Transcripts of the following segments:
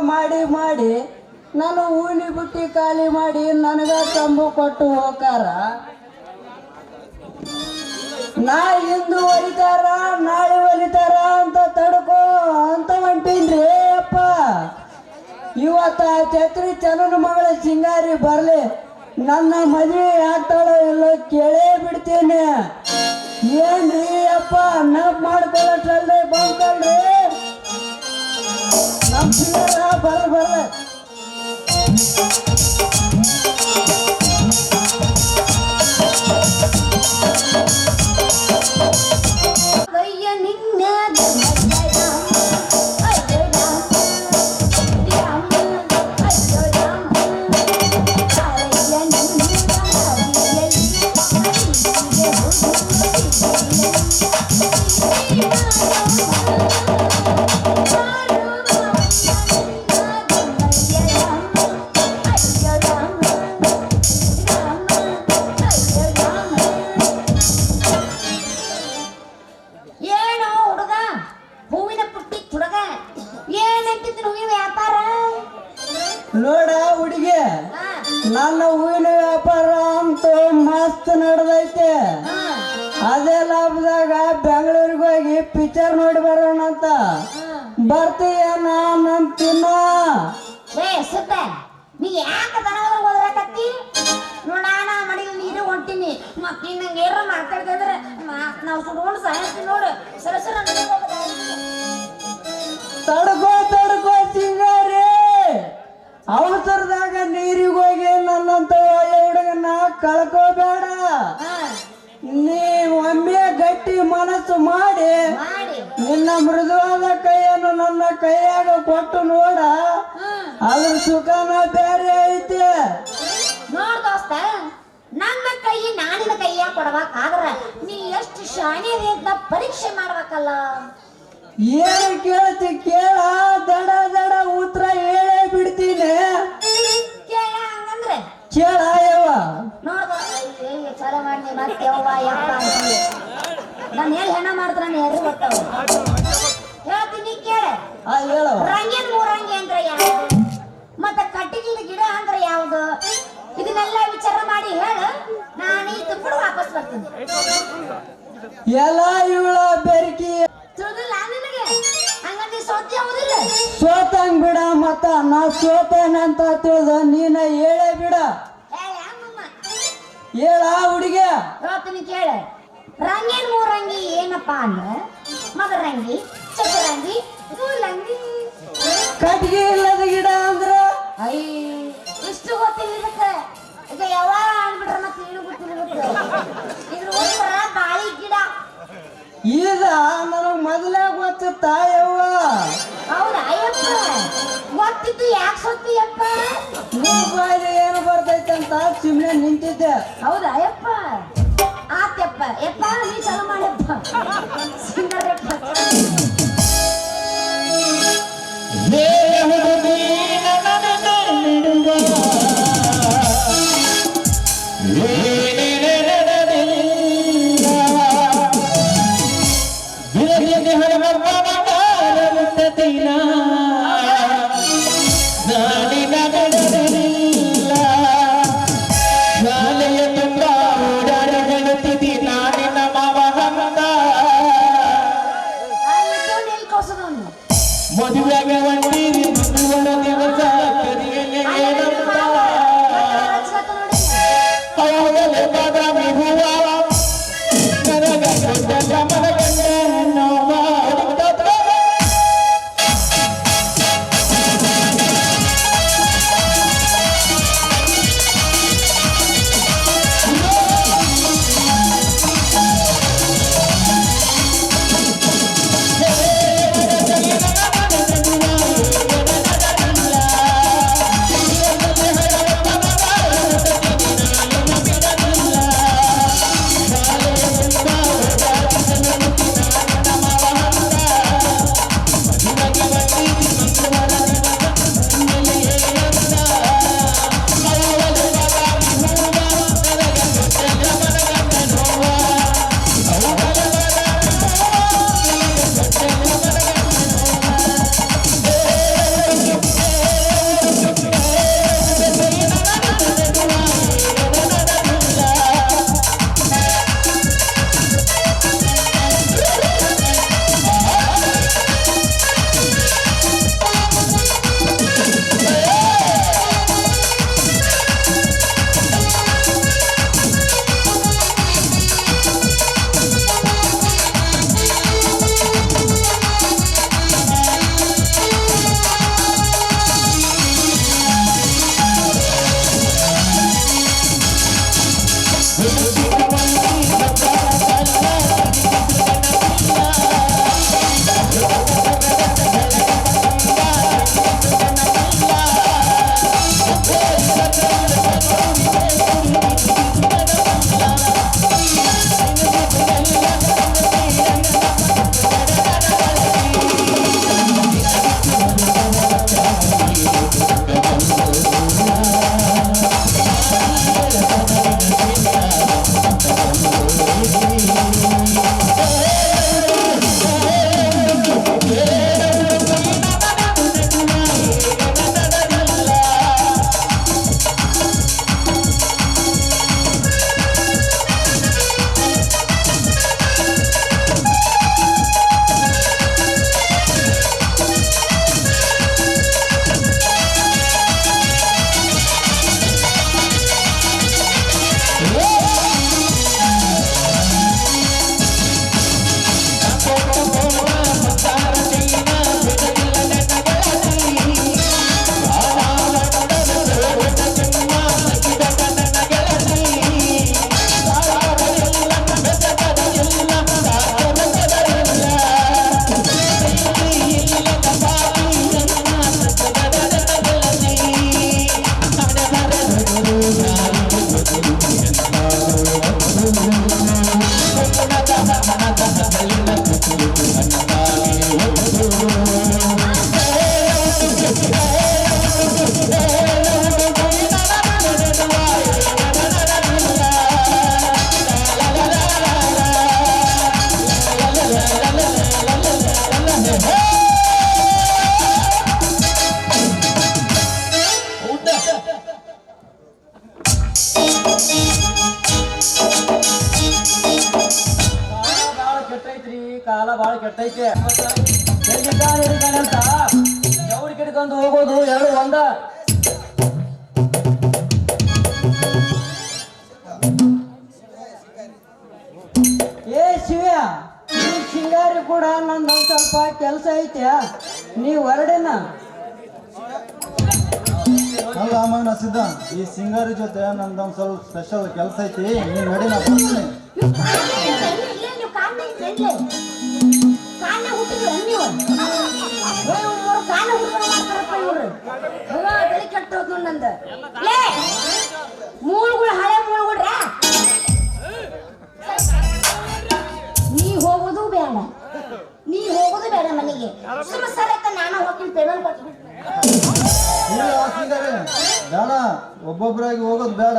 ಮಾಡಿ ಮಾಡಿ ನಾನು ಊನಿ ಬುಟ್ಟಿ ಖಾಲಿ ಮಾಡಿ ನನಗ ತಂಬು ಕೊಟ್ಟು ಹೋಗಾರ. ನಾ ಇಂದು ಒಲಿತಾರ ನಾಳೆ ಒಲಿತಾರ ಅಂತ ತಡ್ಕೋ ಅಂತ ಹೊಂಟೀನ್ರಿ ಅಪ್ಪ. ಇವತ್ತ ಛತ್ರಿ ಚನ್ನನ ಮಗಳ ಸಿಂಗಾರಿ ಬರ್ಲಿ, ನನ್ನ ಮದುವೆ ಆಗ್ತಾಳೋ ಇಲ್ಲೋ ಕೇಳೇ ಬಿಡ್ತೀನಿ. ಏನ್ರಿ ಅಪ್ಪ ನೆನಪು ಮಾಡ್ಕೊಳ್ಳೋಷ್ಟಲ್ರಿ ಬಂದ್ಕೊಳ್ರಿ. ನಮ್ಮ ಸಿಂಗಾರ ಬರ್ಲ ನೋಡ ಹುಡುಗಿ, ನನ್ನ ಹೂವಿನ ವ್ಯಾಪಾರ ಅಂತೂ ಮಸ್ತ್ ನಡೆದೈತೆ. ಅದೇ ಲಾಭದಾಗ ಬೆಂಗಳೂರಿಗೆ ಹೋಗಿ ಪಿಕ್ಚರ್ ನೋಡಿ ಬರೋಣ ಅಂತ ಬರ್ತೀಯ ನಾನು ತಿನ್ನ. ನೀ ಯಾಕೆ ಹೋದ್ರಕತ್ತಿ ನೋಡ, ನಾ ಮಡಿಗೆ ನೀರು ಹೊಂಟೀನಿ. ಮತ್ತೆ ನಂಗೆ ಏನಾರ ಮಾತಾಡ್ತಿದ್ರೆ ನಾವು ಸುಡ್ಕೊಂಡು ಸಾಯಿಸ್ತೀವಿ ನೋಡು. ಸರಸರ ತಡ್ಕೋ ತಡ್ಕೋ ಸಿಂಗಾರಿ, ಅವಸರದಾಗ ನೀರಿಗೆ ಹೋಗಿ ನನ್ನಂತ ಒಳ್ಳೆ ಹುಡುಗನ ಕಳ್ಕೋಬೇಡ. ನೀ ಒಮ್ಮೆ ಗಟ್ಟಿ ಮನಸ್ಸು ಮಾಡಿ ನಿನ್ನ ಮೃದುವಾದ ಕೈಯನ್ನು ನನ್ನ ಕೈಯಾಗ ಕೊಟ್ಟು ನೋಡ, ಅದ್ರ ಸುಖನ ಬೇರೆ ಐತಿ. ನೋಡ್ ದೋಸ್ತ, ನನ್ನ ಕೈ ನಾನಿನ ಕೈಯ ಕೊಡಬೇಕಾದ್ರ ನೀ ಎಷ್ಟು ಶಾಣೆ ಅಂತ ಪರೀಕ್ಷೆ ಮಾಡ್ಬೇಕಲ್ಲ. ಏನು ಕೇಳ್ತಿ ಕೇಳ, ದಡ ದಡ ಉತ್ತರ ಹೇಳೇ ಬಿಡ್ತೀನಿ. ಕೇಳ ಹಂಗಂದ್ರೆ ಕೇಳ ಯವ್ವ. ನೋಡ್ದ ಚಲೋ ಮಾಡಿ ಮತ್ತೆ ಯವ್ವ ಯಪ್ಪ ಅಂತೀವಿ. ನಾನು ಹೇಳಿ ಹೆಣ ಮಾಡ್ತಾನೆ ಯಾರು ಗೊತ್ತವ. ಹೇಳ್ತೀನಿ ಕೇಳ. ಹೇಳವ. ರಂಗಿನ ಮೂರಂಗಿ ಅಂದ್ರೆ ಯಾವುದು, ಮತ್ತೆ ಕಟ್ಟಿಗಿನ ಗಿಡ ಅಂದ್ರೆ ಯಾವುದು, ಇದನ್ನೆಲ್ಲ ವಿಚಾರ ಮಾಡಿ ಹೇಳ. ನಾನು ಈ ತುಪ್ಪಡು ವಾಪಸ್ ಬರ್ತೀನಿ. ಎಲ್ಲ ಇವಳ ಬೆರಕಿ ತಿಳಿದಿಲ್ಲ ನಿನಗೆ? ಹಂಗಂದ್ರೆ ಸೋತಿ ಯಾವುದಿಲ್ಲ. ಸೋತಂಗ್ ಬಿಡ, ಮತ್ತ ನಾ ಸೋತೇನಂತ ತಿಳಿದ ನೀನ ಹೇಳೇ ಬಿಡ. ಹೇಳ ಹುಡುಗಿ. ಹೇಳ್ತೀನಿ ಕೇಳ. ರಂಗಿನ ಮೂರಂಗಿ ಏನಪ್ಪಾ ಅಂದ್ರೆ ಮದರಂಗಿ, ಚದರಂಗಿ, ಮೂಲಂಗಿ. ಕಟ್ಗಿ ಇಲ್ಲದ ಗಿಡ ಅಂದ್ರ ಇಷ್ಟು ಗೊತ್ತಿರುತ್ತೆ. ಈಗ ಯಾವಾಗ ಅಂದ್ಬಿಟ್ರ ಮತ್ತೆ ಏನು ಗೊತ್ತಿರುತ್ತೆ. ಇದ್ರ ಉತ್ತರ ಬಾಳಿ ಗಿಡ. ಈಗ ನನಗ್ ಮೊದಲೇ ಗೊತ್ತಿತ್ತ ಯವ್ವ. ಹೌದಾ ಅಯ್ಯಪ್ಪ? ಗೊತ್ತಿತ್ತು ಯಾಕೆ ಸೊತ್ತಿಯಪ್ಪ? ಮೂರು ಏನು ಬರ್ತೈತೆ ಅಂತ ಸುಮ್ಮನೆ ನಿಂತಿದ್ದೆ. ಹೌದಾ ಅಯ್ಯಪ್ಪ? ಆತ್ಯಪ್ಪ ಯಪ್ಪ, ನೀ ಚಲೋ ಮಾಡಪ್ಪ. ಸಿಂಗರಪ್ಪ ಶಾಲೆಯ ತುಂಬ ಕೆಟ್ಟೈತ್ರಿ, ಕಾಲ ಬಾಳ ಕೆಟ್ಟೈತೆ. ಅಂತ ಜವ್ರಿ ಕಿಡ್ಕೊಂಡು ಹೋಗೋದು ಎರಡು ಒಂದ. ಏ ಶಿವ್ಯ, ಈ ಸಿಂಗಾರಿ ಕೂಡ ನಂದೊಂದ್ ಸ್ವಲ್ಪ ಕೆಲಸ ಐತೆ, ನೀವ್ ಹೊರಡೇನ? ಅಲ್ಲ ಅಮ್ಮನ ಸಿದ್ಧ, ಈ ಸಿಂಗಾರಿ ಜೊತೆ ನಂದೊಂದು ಸ್ವಲ್ಪ ಸ್ಪೆಷಲ್ ಕೆಲಸ ಐತಿ, ನೀನ್ ನಡಿ ನಾ ಬರ್ತೀನಿ. ಮೂಳುಗಳು ಹಳೆ ಮೂಳುಗಳ್ರ ನೀ ಹೋಗೋದು ಬೇಡ, ನೀ ಹೋಗೋದು ಬೇಡ ಮನೆಗೆ. ಸುಮ್ಮ ಸರ್ ನಾನು ಹೋಗ್ತೀನಿ, ಪೇಮೆಂಟ್ ಕೊಟ್ಟು. ಇಲ್ಲ ಸಿಂಗಾರಿ ಬೇಡ, ಒಬ್ಬೊಬ್ಬರಾಗಿ ಹೋಗೋದು ಬೇಡ,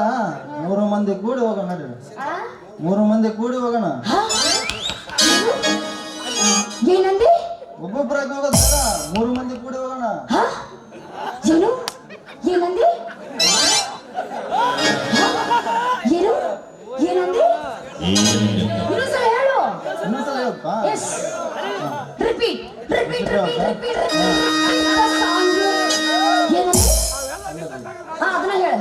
3 ಮಂದಿ ಕೂಡಿ ಹೋಗೋಣ ನಡಿ. 3 ಮಂದಿ ಕೂಡಿ ಹೋಗೋಣ. ಏನಂದಿ? ಒಬ್ಬೊಬ್ಬರಾಗಿ ಹೋಗೋದು ಬೇಡ, 3 ಮಂದಿ ಕೂಡಿ ಹೋಗೋಣ. ಏನು ಏನಂದಿ? ಏನು ಏನಂದಿ? ಇನ್ನೊಂದ್ಸಲ ಹೇಳು. ಇನ್ನೊಂದ್ಸಲ ಹೇಳಪ್ಪ. Yes, repeat repeat repeat repeat. ಏನಂದಿ? ಅದನ್ನ ಹೇಳು.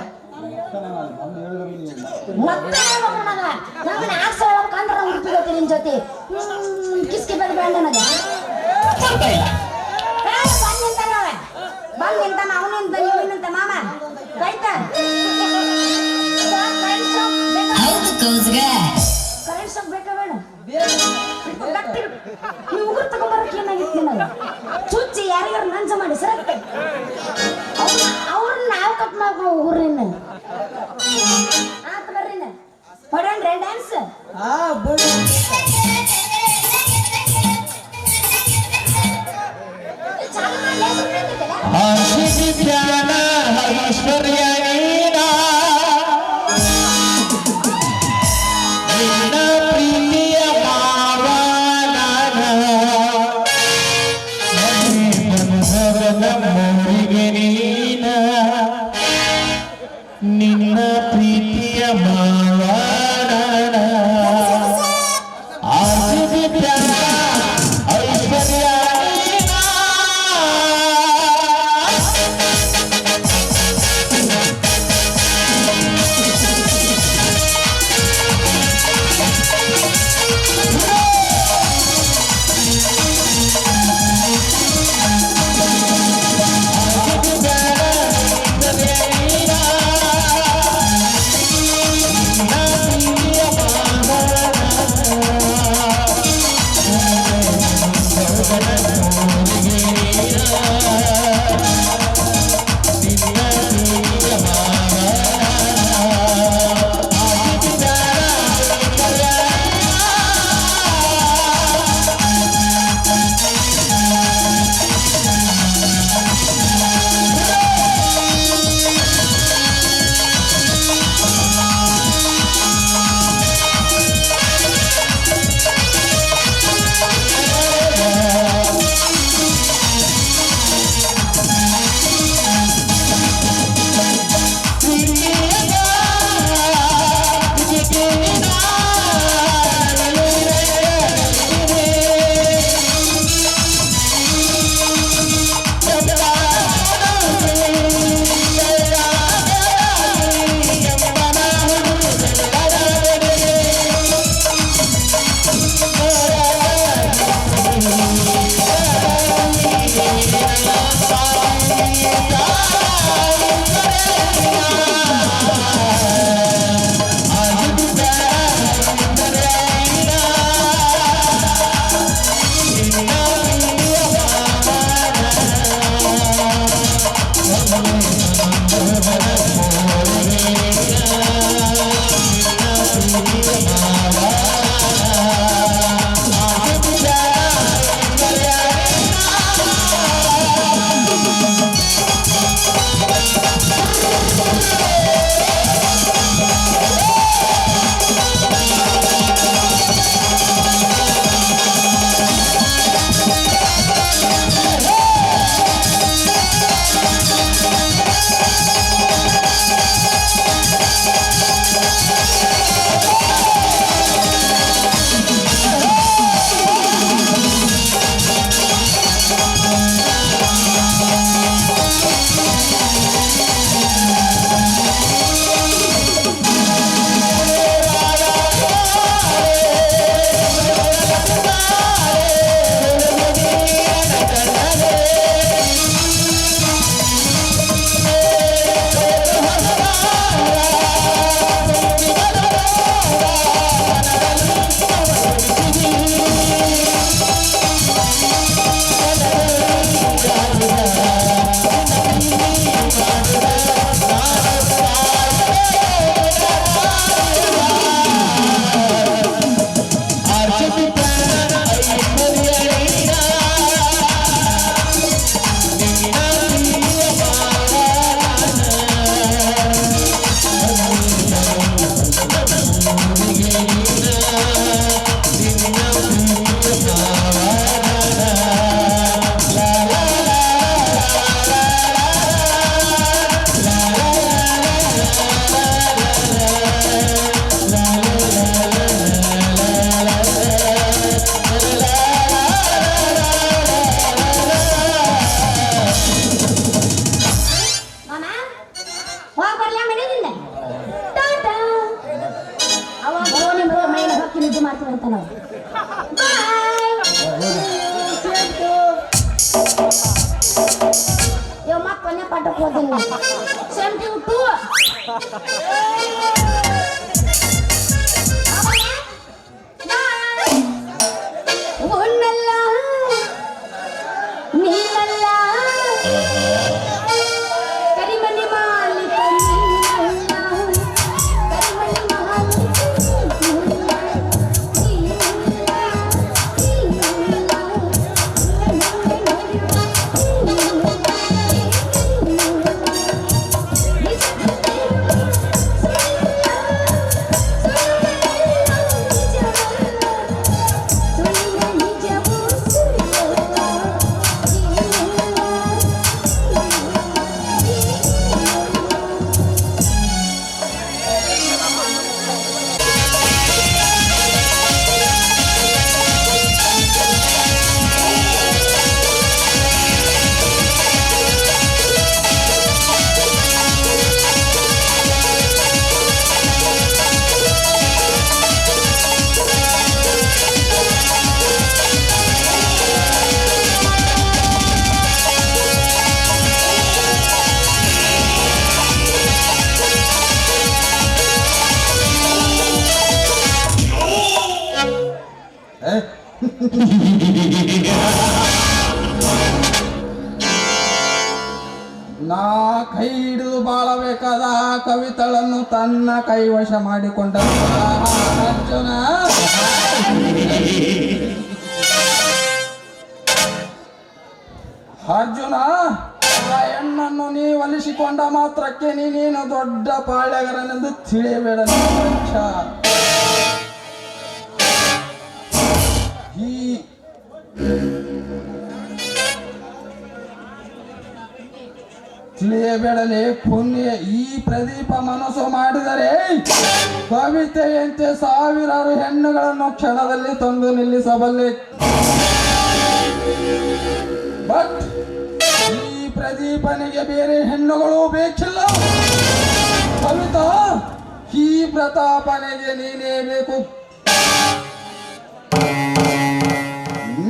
ಮತ್ತೆ ನಮ್ಮನ್ನ ಆಸೆ ಹೇಳ್ಬೇಕಂದ್ರೆ ನಾವು ಹುಡುಕಿಗತ್ತೆ ನಿನ್ ಜೊತೆ ಕಿಸ್ಕಿ ಬೇಡ ಬೇಡ ನನಗೆ. ಬಂದ್ ನಿಂತಾನ ಅವನಿಂತ ಇವನಿಂತ ಮಾಮ ರೈತ. ಕರೆಂಟ್ ಶಾಕ್ ಬೇಕಾ ಬೇಡ? ನೀವು ಉಗುರು ತಗೊಂಬರಕ್ಕೆ ಏನಾಗಿತ್ತು ನನಗೆ? ಚುಚ್ಚಿ ಯಾರಿಗಾರು ನಂಜ ಮಾಡಿ ಸರತ್ತೆ ಅವ್ರನ್ನ ನಾವು ಕಟ್ ಮಾಡ್ಕೊ ಉಗುರಿನ. ಆತ ಬರ್ರಿನ ಹೊಡನ್ರಿ ಡ್ಯಾನ್ಸ್. ಚಾಲು ನಿನ್ನ ಪ್ರೀತಿಯ ಮಾವಾನ ಆಶಿಸಿದ ಐಶ್ವರ್ಯ ಅಂತ ನಾವು ಮತ್ತೆ ಕೊನೆ ಪಾಠಕ್ಕೆ ಹೋದಿಲ್ಲ ಸೇಮ್ ಟು ಟು ಒನ್ನಲ್ಲ ನೀನಲ್ಲ ಕರಿಮನಿ ಮಾಲಿಕ ನೀನಲ್ಲ ಕರಿಮನಿ ಮಾಲಿಕ ನಾ ಕೈ ಹಿಡಿದು ಬಾಳಬೇಕಾದ ಕವಿತಳನ್ನು ತನ್ನ ಕೈವಶ ಮಾಡಿಕೊಂಡ ಅರ್ಜುನ ಅರ್ಜುನ ಆ ಹೆಣ್ಣನ್ನು ನೀ ಒಲಿಸಿಕೊಂಡ ಮಾತ್ರಕ್ಕೆ ನೀನೇನು ದೊಡ್ಡ ಪಾಳ್ಯಗರನೆಂದು ತಿಳಿಯಬೇಡ ಮನುಷ್ಯ. ತಿಳಿಯಬೇಡಲೇ ಪುಣ್ಯ. ಈ ಪ್ರದೀಪ ಮನಸ್ಸು ಮಾಡಿದರೆ ಕವಿತೆಯಂತೆ ಸಾವಿರಾರು ಹೆಣ್ಣುಗಳನ್ನು ಕ್ಷಣದಲ್ಲಿ ತಂದು ನಿಲ್ಲಿಸಬಲ್ಲೆ. ಬಟ್ ಈ ಪ್ರದೀಪನಿಗೆ ಬೇರೆ ಹೆಣ್ಣುಗಳು ಬೇಕಿಲ್ಲ. ಕವಿತಾ, ಈ ಪ್ರತಾಪನಿಗೆ ನೀನೇ ಬೇಕು.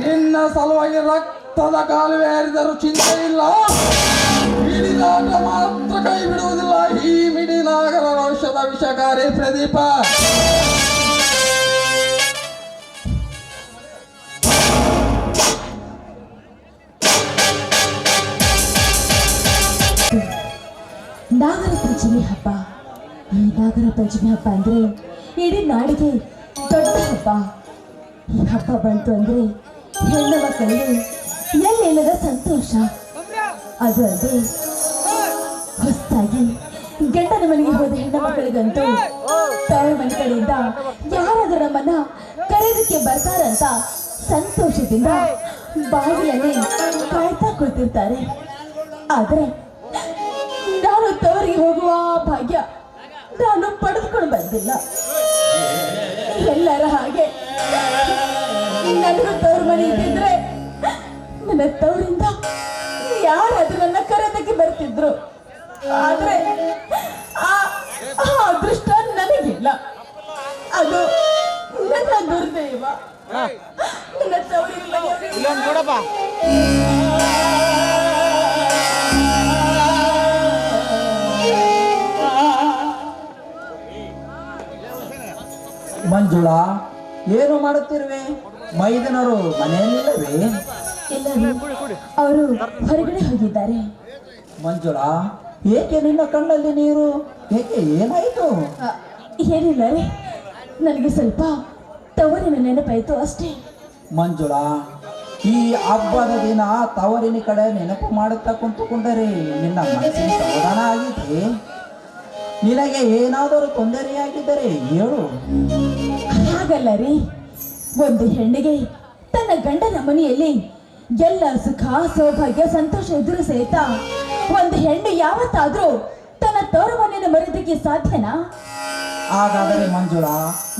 ನಿನ್ನ ಸಲುವಾಗಿ ರಕ್ತದ ಕಾಲುವೆ ಹರಿದರೂ ಚಿಂತೆ ಇಲ್ಲ. ಮಿಡಿಲಾಟ ಮಾತ್ರ ಕೈ ಬಿಡುವುದಿಲ್ಲ. ಈ ಮಿಡಿನಾಗರ ರೋಷದ ವಿಷಕಾರಿ ಪ್ರದೀಪ. ನಾಗರ ಪಂಚಮಿ ಹಬ್ಬ. ಈ ನಾಗರ ಪಂಚಮಿ ಹಬ್ಬ ಅಂದ್ರೆ ಇಡೀ ನಾಡಿಗೆ ದೊಡ್ಡ ಹಬ್ಬ. ಈ ಹಬ್ಬ ಬಂತು ಅಂದ್ರೆ ಹೆಣ್ಣು ಮಕ್ಕಳಿಗೆ ಎಲ್ಲಿಲ್ಲದ ಸಂತೋಷ. ಅದು ಅಲ್ಲದೆ ಹೊಸದಾಗಿ ಗಂಡನ ಮನೆಗೆ ಹೋದ ಹೆಣ್ಣು ಮಕ್ಕಳಿಗಂತೂ ತವರ ಮನೆ ಕಡೆಯಿಂದ ಯಾರಾದ್ರೂ ನಮ್ಮನ್ನ ಕರೆಯೋದಕ್ಕೆ ಬರ್ತಾರಂತ ಸಂತೋಷದಿಂದ ಬಾಗಿಲಲ್ಲಿ ಕಾಯ್ತಾ ಕೂತಿರ್ತಾರೆ. ಆದ್ರೆ ನಾನು ತವರಿಗೆ ಹೋಗುವ ಭಾಗ್ಯ ನಾನು ಪಡೆದುಕೊಂಡು ಬಂದಿಲ್ಲ. ಎಲ್ಲರ ಹಾಗೆ ನನಗೂ ತವರು ಮನೆ ಇದ್ದಿದ್ರೆ ನನ್ನ ತವರಿಂದ ಯಾರಾದ್ರೂ ನನ್ನ ಕರೆದಕ್ಕೆ ಬರ್ತಿದ್ರು. ಆದ್ರೆ ಆ ಅದೃಷ್ಟ ನನಗಿಲ್ಲ. ಅದು ನನ್ನ ದುರ್ದೈವ. ನನ್ನ ತವರಿಲ್ಲ. ಮಂಜುಳಾ, ಏನು ಮಾಡುತ್ತಿರುವೆ? ಮೈದನರು ಮನೆಯಲ್ಲಿಲ್ಲವೇ? ಎಲ್ಲರೂ ಅವರು ಹೊರಗಡೆ ಹೋಗಿದ್ದಾರೆ. ಮಂಜುಳಾ, ಏಕೆ ನಿನ್ನ ಕಣ್ಣಲ್ಲಿ ನೀರು? ಏಕೆ, ಏನಾಯಿತು? ಏನಿಲ್ಲ ರೀ, ನನಗೆ ಸ್ವಲ್ಪ ತವರಿನ ನೆನಪಾಯಿತು ಅಷ್ಟೇ. ಮಂಜುಳಾ, ಈ ಹಬ್ಬದ ದಿನ ತವರಿನ ಕಡೆ ನೆನಪು ಮಾಡುತ್ತಾ ಕುಂತುಕೊಂಡರೆ ನಿನ್ನ ಮನಸ್ಸಿನ ಸಮಾಧಾನ ಆಗಿದೆ? ನಿನಗೆ ಏನಾದರೂ ತೊಂದರೆಯಾಗಿದ್ದರೆ ಹೇಳು. ಹಾಗಲ್ಲ ರೀ, ಒಂದು ಹೆಣ್ಣಿಗೆ ತನ್ನ ಗಂಡನ ಮನೆಯಲ್ಲಿ ಎಲ್ಲ ಸುಖ ಸೌಭಾಗ್ಯ ಸಂತೋಷ ಎದುರು ಸಹಿತ ಒಂದು ಹೆಣ್ಣು ಯಾವತ್ತಾದ್ರೂ ತನ್ನ ತವರು ಮನೆಯನ್ನು ಮರೆಯೋದಕ್ಕೆ ಸಾಧ್ಯನಾ? ಹಾಗಾದರೆ ಮಂಜುಳಾ,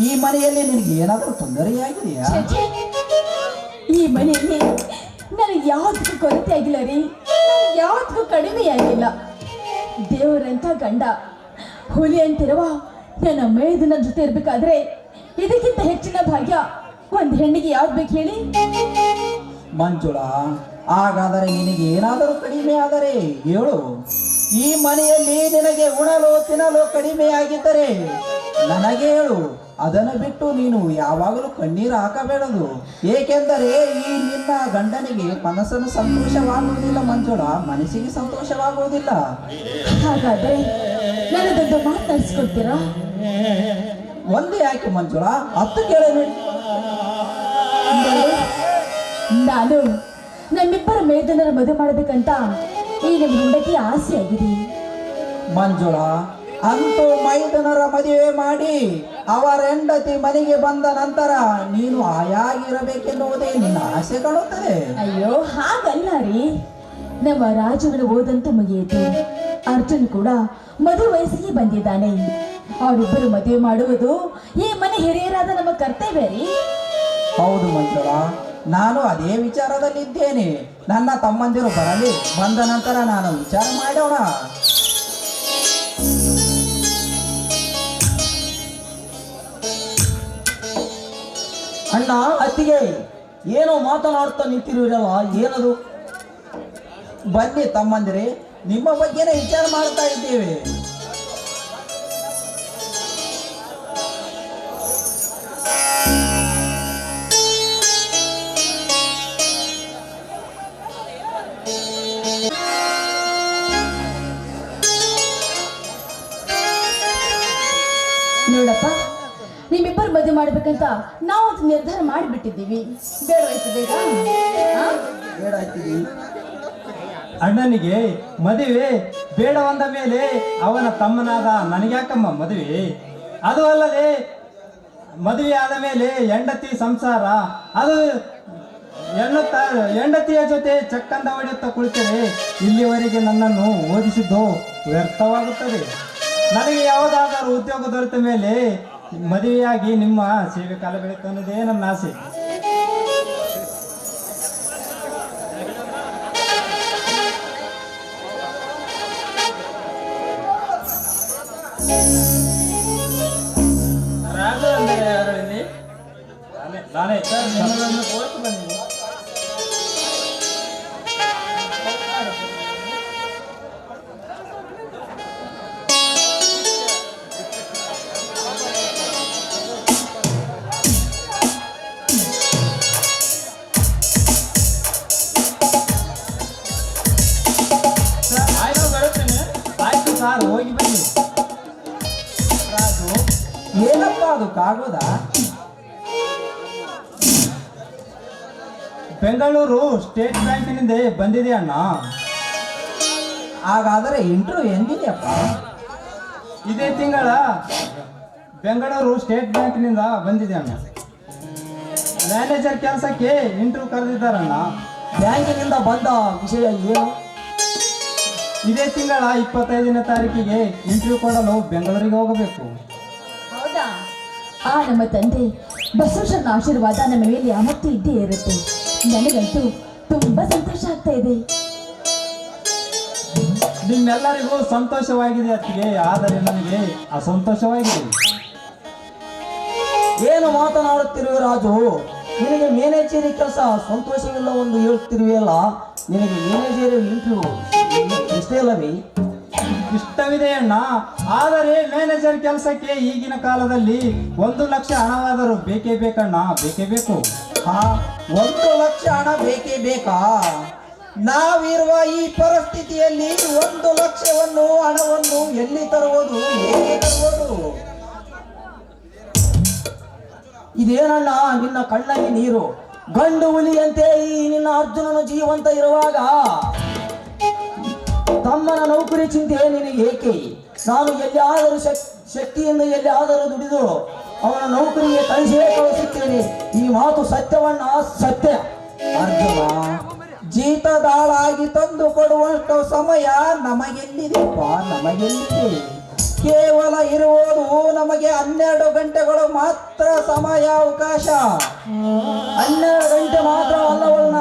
ಈ ಮನೆಯಲ್ಲಿ ನಿನಗೆ ಏನಾದರೂ ತೊಂದರೆಯಾಗಿದೆಯಾ? ಛೆ, ಈ ಮನೆಯಲ್ಲಿ ನನಗೆ ಯಾವುದಕ್ಕೂ ಕೊರತೆ ಆಗಿಲ್ಲ ರೀ, ಯಾವುದಕ್ಕೂ ಕಡಿಮೆಯಾಗಿಲ್ಲ. ದೇವರಂತ ಗಂಡ, ಹುಲಿ ಅಂತಿರುವ ನನ್ನ ಮೇದಿನ ಜೊತೆ ಇರ್ಬೇಕಾದ್ರೆ ಇದಕ್ಕಿಂತ ಹೆಚ್ಚಿನ ಭಾಗ್ಯ ಒಂದ್ ಹೆಣ್ಣಿಗೆ ಯಾವ್ದು ಬೇಕು ಹೇಳಿ? ಮಂಜುಳ, ಹಾಗಾದರೆ ನಿನಗೆ ಏನಾದರೂ ಕಡಿಮೆ ಆದರೆ ಹೇಳು. ಈ ಮನೆಯಲ್ಲಿ ನಿನಗೆ ಉಣಲು ತಿನ್ನಲು ಕಡಿಮೆ ಆಗಿದ್ದರೆ ನನಗೆ ಹೇಳು. ಅದನ್ನು ಬಿಟ್ಟು ನೀನು ಯಾವಾಗಲೂ ಕಣ್ಣೀರು ಹಾಕಬೇಡದು. ಏಕೆಂದರೆ ಈ ನಿನ್ನ ಗಂಡನಿಗೆ ಮನಸ್ಸನ್ನು ಸಂತೋಷವಾಗುವುದಿಲ್ಲ ಮಂಜುಳ, ಮನಸ್ಸಿಗೆ ಸಂತೋಷವಾಗುವುದಿಲ್ಲ. ಹಾಗಾದ್ರೆ ನನಗೊಂದು ಮಾತನಾಡಿಸ್ಕೊಡ್ತೀರಾ? ಒಂದೇ ಯಾಕೆ ಮಂಜುಳ, 10 ಕೇಳಿ. ನಾನು ನಮ್ಮಿಬ್ಬರ ಮೇದನರ ಮದುವೆ ಮಾಡಬೇಕಂತ ಈ ನಿಮ್ಮ ಹುಡುಗಿ ಆಸೆ ಆಗಿದೆ. ಮಂಜುಳ, ಅಂತೂ ಮೈದನರ ಮದುವೆ ಮಾಡಿ ಅವರ ಹೆಂಡತಿ ಮನೆಗೆ ಬಂದ ನಂತರ ನೀನು ಆಯಾಗಿರಬೇಕೆನ್ನುವುದೇ ನಿನ್ನ ಆಸೆ ಕಾಣುತ್ತದೆ. ಅಯ್ಯೋ ಹಾಗಲ್ಲ ರೀ, ನಮ್ಮ ರಾಜುವಿನ ಓದಂತೂ ಮುಗಿಯಿತು. ಅರ್ಜುನ್ ಕೂಡ ಮದುವೆ ವಯಸ್ಸಿಗೆ ಬಂದಿದ್ದಾನೆ. ಅವರಿಬ್ಬರು ಮದುವೆ ಮಾಡುವುದು ಈ ಮನೆ ಹಿರಿಯರಾದ ನಮ್ಮ ಕರ್ತವ್ಯ ರೀ. ಹೌದು ಮಂಜುಳ, ನಾನು ಅದೇ ವಿಚಾರದಲ್ಲಿದ್ದೇನೆ. ನನ್ನ ತಮ್ಮಂದಿರು ಬರಲಿ, ಬಂದ ನಂತರ ನಾನು ವಿಚಾರ ಮಾಡೋಣ. ಅಣ್ಣ ಅತ್ತಿಗೆ ಏನೋ ಮಾತನಾಡ್ತಾ ನಿಂತಿರುವಿರಲ್ಲ, ಏನದು? ಬನ್ನಿ ತಮ್ಮಂದಿರೇ, ನಿಮ್ಮ ಬಗ್ಗೆನೇ ವಿಚಾರ ಮಾಡ್ತಾ ಇದ್ದೇವೆ. ನೋಡಪ್ಪ, ನಿಮ್ಮಿಬ್ಬರು ಮದುವೆ ಮಾಡ್ಬೇಕಂತ ನಾವು ಒಂದು ನಿರ್ಧಾರ ಮಾಡಿಬಿಟ್ಟಿದ್ದೀವಿ. ಬೇಡವಾಯ್ತು ಬೇಗ? ಬೇಡ ಅತ್ತಿಗೆ. ಅಣ್ಣನಿಗೆ ಮದುವೆ ಬೇಡವಂದ ಮೇಲೆ ಅವನ ತಮ್ಮನಾದ ನನಗ್ಯಾಕಮ್ಮ ಮದುವೆ? ಅದು ಅಲ್ಲದೆ ಮದುವೆ ಆದ ಮೇಲೆ ಹೆಂಡತಿ ಸಂಸಾರ ಅದು ಹೆಂಡತಿಯ ಜೊತೆ ಚಕ್ಕಂದ ಹೊಡೆಯುತ್ತಾ ಕುಳಿತರೆ ಇಲ್ಲಿವರೆಗೆ ನನ್ನನ್ನು ಓದಿಸಿದ್ದು ವ್ಯರ್ಥವಾಗುತ್ತದೆ. ನನಗೆ ಯಾವುದಾದರೂ ಉದ್ಯೋಗ ದೊರೆತ ಮೇಲೆ ಮದುವೆಯಾಗಿ ನಿಮ್ಮ ಸೇವೆ ಕಾಲ ಬೆಳಕು ಅನ್ನೋದೇ ನನ್ನ ಆಸೆ. ನಾನೇ ಆಯ್ತು ಸರ್, ಹೋಗಿ ಬನ್ನಿ. ರಾಜು, ಏನಪ್ಪ ಅದು ಕಾಗೋದ? ಬೆಂಗಳೂರು ಸ್ಟೇಟ್ ಬ್ಯಾಂಕಿನಿಂದ ಬಂದಿದೆ ಅಣ್ಣ. ಹಾಗಾದರೆ ಇಂಟರ್ವ್ಯೂ ಎಂದಿದೆಯಪ್ಪ? ಇದೇ ತಿಂಗಳ ಬೆಂಗಳೂರು ಸ್ಟೇಟ್ ಬ್ಯಾಂಕಿನಿಂದ ಬಂದಿದೆ ಅಣ್ಣ. ಮ್ಯಾನೇಜರ್ ಕೆಲಸಕ್ಕೆ ಇಂಟರ್ವ್ಯೂ ಕರೆದಿದ್ದಾರಣ್ಣ. ಬ್ಯಾಂಕಿನಿಂದ ಬಂದ ವಿಷಯ ಏನು? ಇದೇ ತಿಂಗಳ 25ನೇ ತಾರೀಕಿಗೆ ಇಂಟರ್ವ್ಯೂ ಕೊಡಲು ಬೆಂಗಳೂರಿಗೆ ಹೋಗಬೇಕು. ಹೌದಾ? ನಮ್ಮ ತಂದೆ ಬಸವೇಶ್ವರನ ಆಶೀರ್ವಾದ ನಮ್ಮ ಮೇಲೆ ಯಾವತ್ತೂ ಇದ್ದೇ ಇರುತ್ತೆ. ನನಗಂತೂ ತುಂಬಾ ಸಂತೋಷ ಆಗ್ತಾ ಇದೆ. ನಿಮ್ಮೆಲ್ಲರಿಗೂ ಸಂತೋಷವಾಗಿದೆ ಅತ್ತಿಗೆ, ಆದರೆ ನನಗೆ ಅಸಂತೋಷವಾಗಿದೆ. ಏನು ಮಾತನಾಡುತ್ತಿರುವೆ ರಾಜು? ನಿನಗೆ ಮ್ಯಾನೇಜರಿ ಕೆಲಸ ಸಂತೋಷವಿಲ್ಲ ಒಂದು ಹೇಳ್ತಿರುವೆಯಲ್ಲ, ನಿನಗೆ ಮ್ಯಾನೇಜರಿ ಇಂಟರ್ವ್ಯೂ ಇಷ್ಟೇ ಅಲ್ಲವೇ? ಇಷ್ಟವಿದೆ ಅಣ್ಣ, ಆದರೆ ಮ್ಯಾನೇಜರ್ ಕೆಲಸಕ್ಕೆ ಈಗಿನ ಕಾಲದಲ್ಲಿ 1 ಲಕ್ಷ ಹಣವಾದರೂ ಬೇಕೇ ಬೇಕಣ್ಣ, ಬೇಕೇ ಬೇಕು. ಹಾ, 1 ಲಕ್ಷ ಹಣ ಬೇಕೇ ಬೇಕಾ? ನಾವಿರುವ ಈ ಪರಿಸ್ಥಿತಿಯಲ್ಲಿ 1 ಲಕ್ಷವನ್ನು ಹಣವನ್ನು ಎಲ್ಲಿ ತರುವುದು, ಹೇಗೆ ತರುವುದು? ಇದೇನಣ್ಣ ನಿನ್ನ ಕಣ್ಣಲ್ಲಿ ನೀರು? ಗಂಡು ಹುಲಿಯಂತೆ ಈ ನಿನ್ನ ಅರ್ಜುನನು ಜೀವಂತ ಇರುವಾಗ ತಮ್ಮನ ನೌಕರಿ ಚಿಂತೆ ನಿನಗೆ ಏಕೆ? ನಾನು ಎಲ್ಲಿಯಾದರೂ ಶಕ್ತಿಯಿಂದ ಎಲ್ಲಿಯಾದರೂ ದುಡಿದು ಅವನ ನೌಕರಿಗೆ ಕಳಿಸುತ್ತೇನೆ. ಈ ಮಾತು ಸತ್ಯವಣ್ಣ, ಸತ್ಯ. ಅರ್ಜುನ, ಜೀತದಾಳಾಗಿ ತಂದು ಕೊಡುವಷ್ಟು ಸಮಯ ನಮಗೆಲ್ಲಿದೆಪ್ಪ, ನಮಗೆಲ್ಲಿದೆ? ಕೇವಲ ಇರುವುದು ನಮಗೆ 12 ಗಂಟೆಗಳು ಮಾತ್ರ ಸಮಯ ಅವಕಾಶ. 12 ಗಂಟೆ ಮಾತ್ರ ಅಲ್ಲವಣ್ಣ,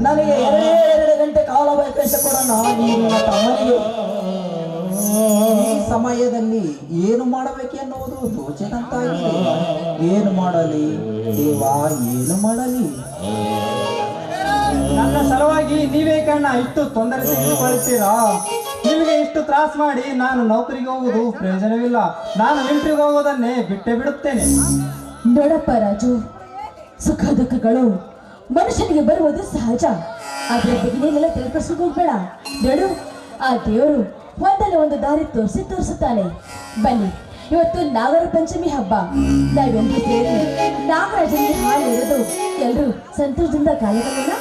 ನನಗೆ 2 ಗಂಟೆ ಕಾಲಾವಕಾಶ ಕೊಡೋಣ. ನೀನು ತಮ್ಮನಿಗೆ ಈ ಸಮಯದಲ್ಲಿ ಏನು ಮಾಡಬೇಕೆನ್ನುವುದು ತೋಚದಂತಾಗಿದೆ. ಏನು ಮಾಡಲಿ ದೇವ, ಏನು ಮಾಡಲಿ? ನನ್ನ ಸಲುವಾಗಿ ನೀವೇ ಕಣ್ಣ ಇಷ್ಟು ತೊಂದರೆ ತೆಗೆದುಕೊಳ್ತೀರಾ? ನಿಮಗೆ ಇಷ್ಟು ತ್ರಾಸ ಮಾಡಿ ನಾನು ನೌಕರಿಗೆ ಹೋಗುವುದು ಪ್ರಯೋಜನವಿಲ್ಲ. ನಾನು ಮಿಲಿಟರಿಗೆ ಹೋಗೋದನ್ನೇ ಬಿಟ್ಟೇ ಬಿಡುತ್ತೇನೆ. ನೋಡಪ್ಪ ರಾಜು, ಸುಖ ದುಃಖಗಳು ಮನುಷ್ಯನಿಗೆ ಬರುವುದು ಸಹಜ. ಆದ್ರೆ ಬಗೆನೆಲ್ಲ ತಿಳ್ಕೊಳ್ಸ್ಕೊಂಡು ಹೋಗ್ಬೇಡ. ನೋಡು, ಆ ದೇವರು ಒಂದಲ್ಲ ಒಂದು ದಾರಿ ತೋರಿಸುತ್ತಾನೆ. ಬನ್ನಿ, ಇವತ್ತು ನಾಗರ ಪಂಚಮಿ ಹಬ್ಬ. ನಾವೆಲ್ಲರೂ ಸೇರಿ ನಾಗರಾಜನಿಗೆ ಹಾಲು ಇರೋದು ಎಲ್ಲರೂ ಸಂತೋಷದಿಂದ ಕಾಲಗಳನ್ನ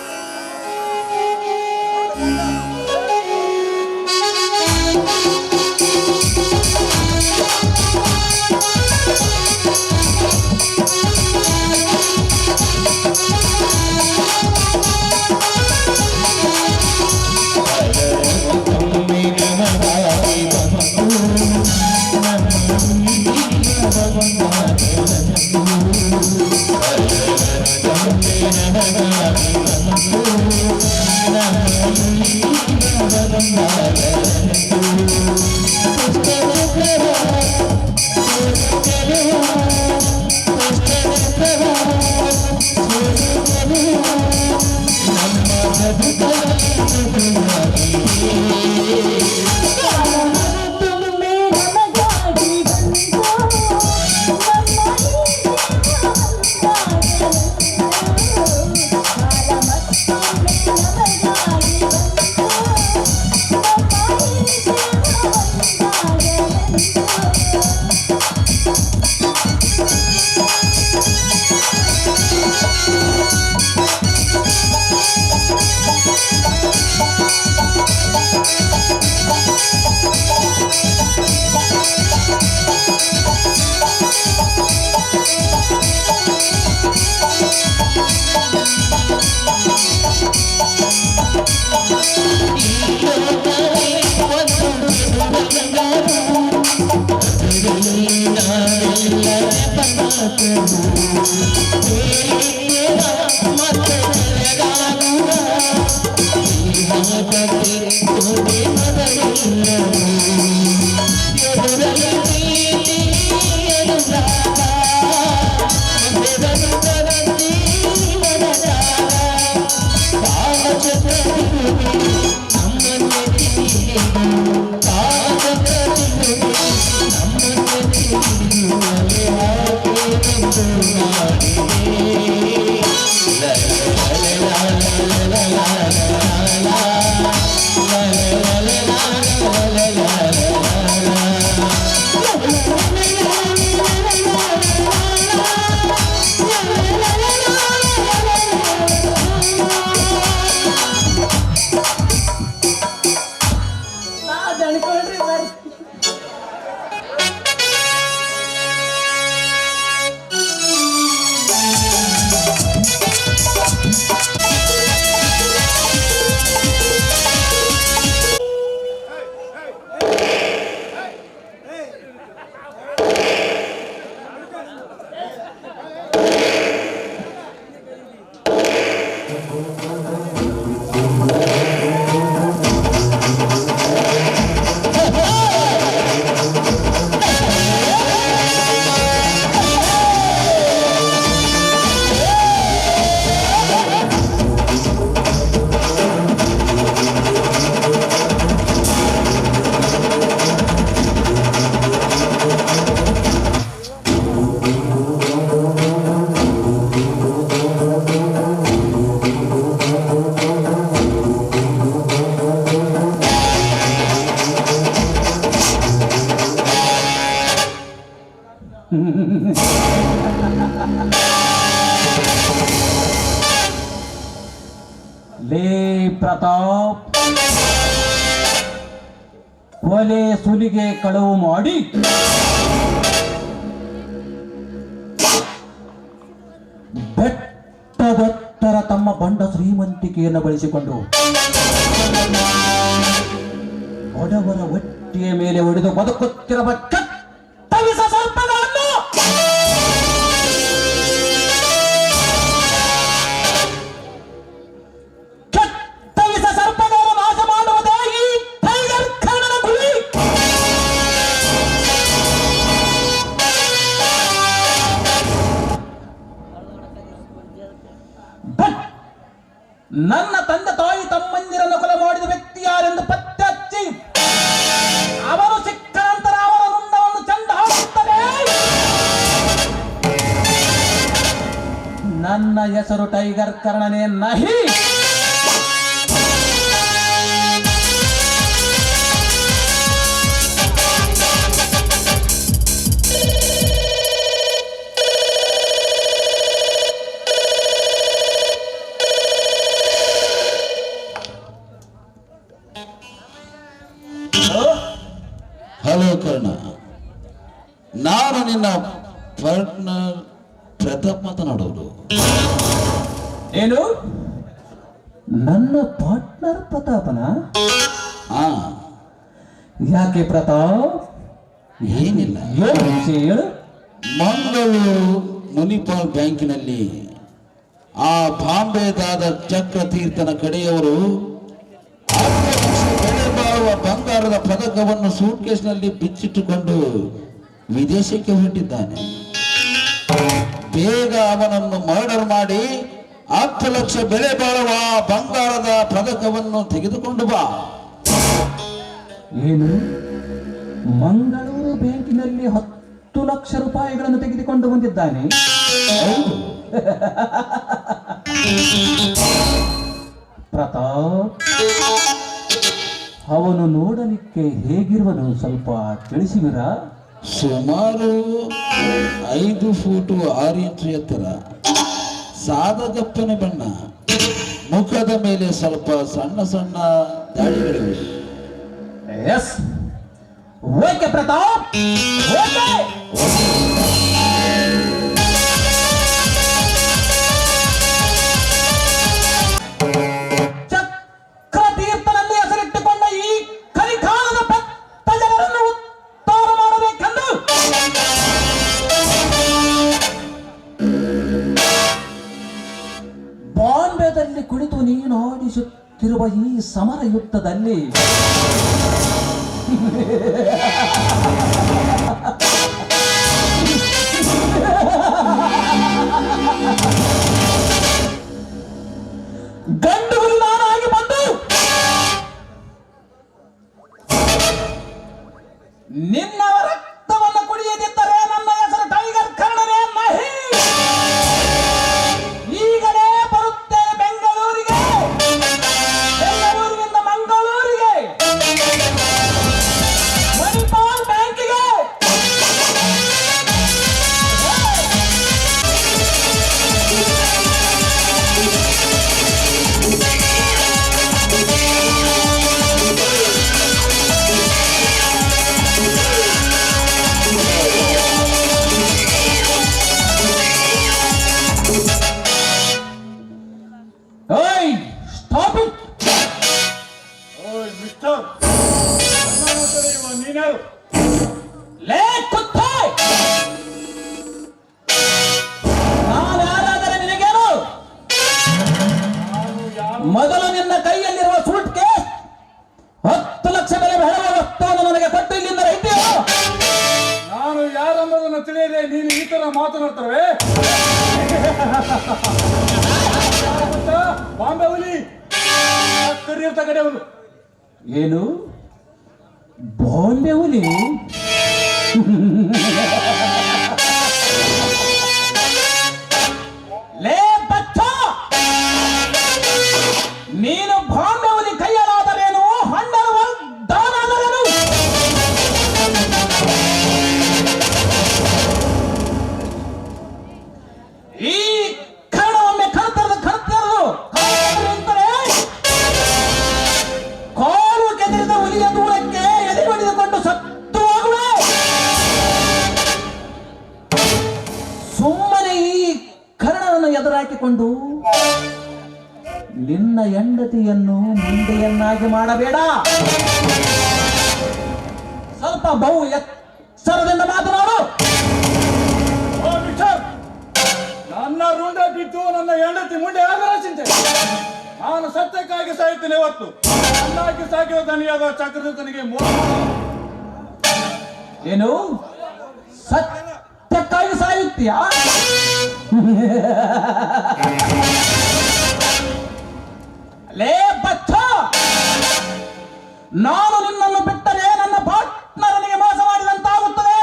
ಲೇ ಪ್ರತಾಪ್, ಕೊಲೆ ಸುಲಿಗೆ ಕಳವು ಮಾಡಿ ಬೆಟ್ಟದತ್ತರ ತಮ್ಮ ಬಂಡ ಶ್ರೀಮಂತಿಕೆಯನ್ನು ಬಳಸಿಕೊಂಡು ಬಡವರ ಹೊಟ್ಟೆಯ ಮೇಲೆ ಹೊಡೆದು ಬದುಕುತ್ತಿರುವ ಕೆಟ್ಟ ಸರ್ಪಗಳನ್ನು ಸರ್ಪಗಳನ್ನು ನಾಶ ಮಾಡುವುದೇ ಈ ಟೈಗರ್ ಕರ್ಣನ ಗುರಿ. ನನ್ನ ತಂದೆ ತಾಯಿ ತಮ್ಮಂದಿರನ್ನು ಕೊಲೆ ಮಾಡಿದ ವ್ಯಕ್ತಿ ಯಾರೆಂದು ಪತ್ತೆ ಹಚ್ಚಿ ಅವರು ಸಿಕ್ಕ ನಂತರ ಅವರ ರುಂಡವನ್ನು ಚಂದ ಹಾಕುತ್ತದೆ. ನನ್ನ ಹೆಸರು ಟೈಗರ್ ಕರ್ಣನೇ ನಹಿ. ಹಲೋ ಕರ್ಣ, ನಾನು ನಿನ್ನ ಪಾರ್ಟ್ನರ್ ಪ್ರತಾಪ್ ಮಾತನಾಡೋದು. ಏನು? ನನ್ನ ಪಾರ್ಟ್ನರ್ ಪ್ರತಾಪನ? ಹಾ, ಯಾಕೆ ಪ್ರತಾಪ್? ಏನಿಲ್ಲ, ಏನು ವಿಷಯ ಹೇಳು. ಮಂಗಳೂರು ಮುನಿಪಾಲ್ ಬ್ಯಾಂಕಿನಲ್ಲಿ ಆ ಬಾಂಬೆದಾದ ಚಕ್ರತೀರ್ಥನ ಕಡೆಯವರು 10 ಲಕ್ಷ ಬೆಲೆ ಬಾಳುವ ಬಂಗಾರದ ಪದಕವನ್ನು ಸೂಟ್ಕೇಸ್ನಲ್ಲಿ ಬಿಚ್ಚಿಟ್ಟುಕೊಂಡು ವಿದೇಶಕ್ಕೆ ಹೊರಟಿದ್ದಾನೆ. ಬೇಗ ಅವನನ್ನು ಮರ್ಡರ್ ಮಾಡಿ 10 ಲಕ್ಷ ಬೆಲೆ ಬಾಳುವ ಬಂಗಾರದ ಪದಕವನ್ನು ತೆಗೆದುಕೊಂಡು ಬಾ. ಏನು? ಮಂಗಳೂರು ಬ್ಯಾಂಕಿನಲ್ಲಿ 10 ಲಕ್ಷ ರೂಪಾಯಿಗಳನ್ನು ತೆಗೆದುಕೊಂಡು ಬಂದಿದ್ದಾನೆ? ಪ್ರತಾಪ್, ಅವನು ನೋಡಲಿಕ್ಕೆ ಹೇಗಿರುವನು ಸ್ವಲ್ಪ ತಿಳಿಸುವಿರಾ? ಸುಮಾರು 5 ಫೂಟು 6 ಇಂಚು ಎತ್ತರ, ಸಾದಗಪ್ಪನೆ ಬಣ್ಣ, ಮುಖದ ಮೇಲೆ ಸ್ವಲ್ಪ ಸಣ್ಣ ಸಣ್ಣ ದಾಳಿಗಳಿವೆ. Yes, okay Pratap, okay. ಚಕ್ರತೀರ್ಥನಲ್ಲಿ ಹೆಸರಿಟ್ಟುಕೊಂಡ ಈ ಕಲಿಕಾಲದ ಭಕ್ತ ಜನರನ್ನು ಉದ್ಧಾರ ಮಾಡಬೇಕೆಂದು ಬಾಂಬೆದಲ್ಲಿ ಕುಳಿತು ನೀನು ಆಡಿಸುತ್ತಿರುವ ಈ ಸಮರ ಯುದ್ಧದಲ್ಲಿ ಗಂಡುಗಳು ನಾನಾಗಿ ಬಂದು ನಿನ್ನವ ರಕ್ತವನ್ನು ಕುಡಿಯದಿದ್ದರೆ ನನ್ನ ಹೆಸರು ಟೈಗರ್ ಕರ್ಣನೇ ನಹಿ. ಈಗಲೇ ಬರುತ್ತೇನೆ ಬೆಂಗಳೂರಿಗೆ, ಬೆಂಗಳೂರಿನಿಂದ ಮಂಗಳೂರಿಗೆ, ಮಣಿಪಾಲ್ ಬ್ಯಾಂಕಿಗೆ. Hey, stop it! ಲೇ ಕುತ್ತ! ನಾನು ಯಾರಾದರೆ ನಿನಗೇನು? ಮೊದಲು ನಿನ್ನ ಕೈಯಲ್ಲಿರುವ ಸೂಟ್ ಕೇಸ್ 10 ಲಕ್ಷ ಬೆಲೆ ಬಾಳುವ ವಸ್ತುವನ್ನು ನನಗೆ ಕೊಟ್ಟು ಇಲ್ಲಿಂದ ಇದ್ದೀಯೋ? ನಾನು ಯಾರೆಂಬುದನ್ನು ತಿಳಿಯದೆ ನೀನು ಈ ತರ ಮಾತನಾಡ್ತವೆ. ಬಾಂಬೆ ಹುಲಿ ಕರಿಯುತ್ತ ಕಡೆ ಅವನು. ಏನು? ಬಾಂಬೆ ಹುಲಿ? ಲೇ ಬಚ್ಚ, ನೀನು ಬಾಂಬೆ ಹುಲಿ ಕೈಯಲಾದರೇನು, ಹಣ್ಣರು ದಾನಾದರೇನು? ಈ ಕನ್ನಡವೊಮ್ಮೆ ಕಣ್ತರದು ಕಾಲು ಕೆದರಿದ ಹುಲಿಯ ದೂರಕ್ಕೆ ಎದೆ ಹೊಡೆದುಕೊಂಡು ಸತ್ತು ಹೋಗುವೆ. ಸುಮ್ಮನೆ ಈ ಕರ್ಣನನ್ನು ಎದುರಾಕಿಕೊಂಡು ನಿನ್ನ ಹೆಂಡತಿಯನ್ನು ಮುಂದೆಯನ್ನಾಗಿ ಮಾಡಬೇಡ. ಸ್ವಲ್ಪ ಬಹು ಎಚ್ಚರದಿಂದ ಮಾತನಾಡು. ನನ್ನ ರುಂಡ ಬಿದ್ದು ನನ್ನ ಹೆಂಡತಿ ಮುಂದೆ ಆಗರ ಚಿಂತೆ. ನಾನು ಸತ್ಯಕ್ಕಾಗಿ ಸಾಯುತ್ತೇನೆ ಹೊತ್ತು ನನ್ನಾಗಿ ಸಾಕಿದ ದನಿಯಾದ ಚಕ್ರದೂತನಿಗೆ ಏನು? ಸತ್ಯಕ್ಕಾಗಿ ಸಾಯುತ್ತೀಯಾ? ಬಚ್ಚ, ನಾನು ನಿನ್ನನ್ನು ಬಿಟ್ಟರೆ ನನ್ನ ಪಾರ್ಟ್ನರನಿಗೆ ಮೋಸ ಮಾಡಿದಂತಾಗುತ್ತದೆ.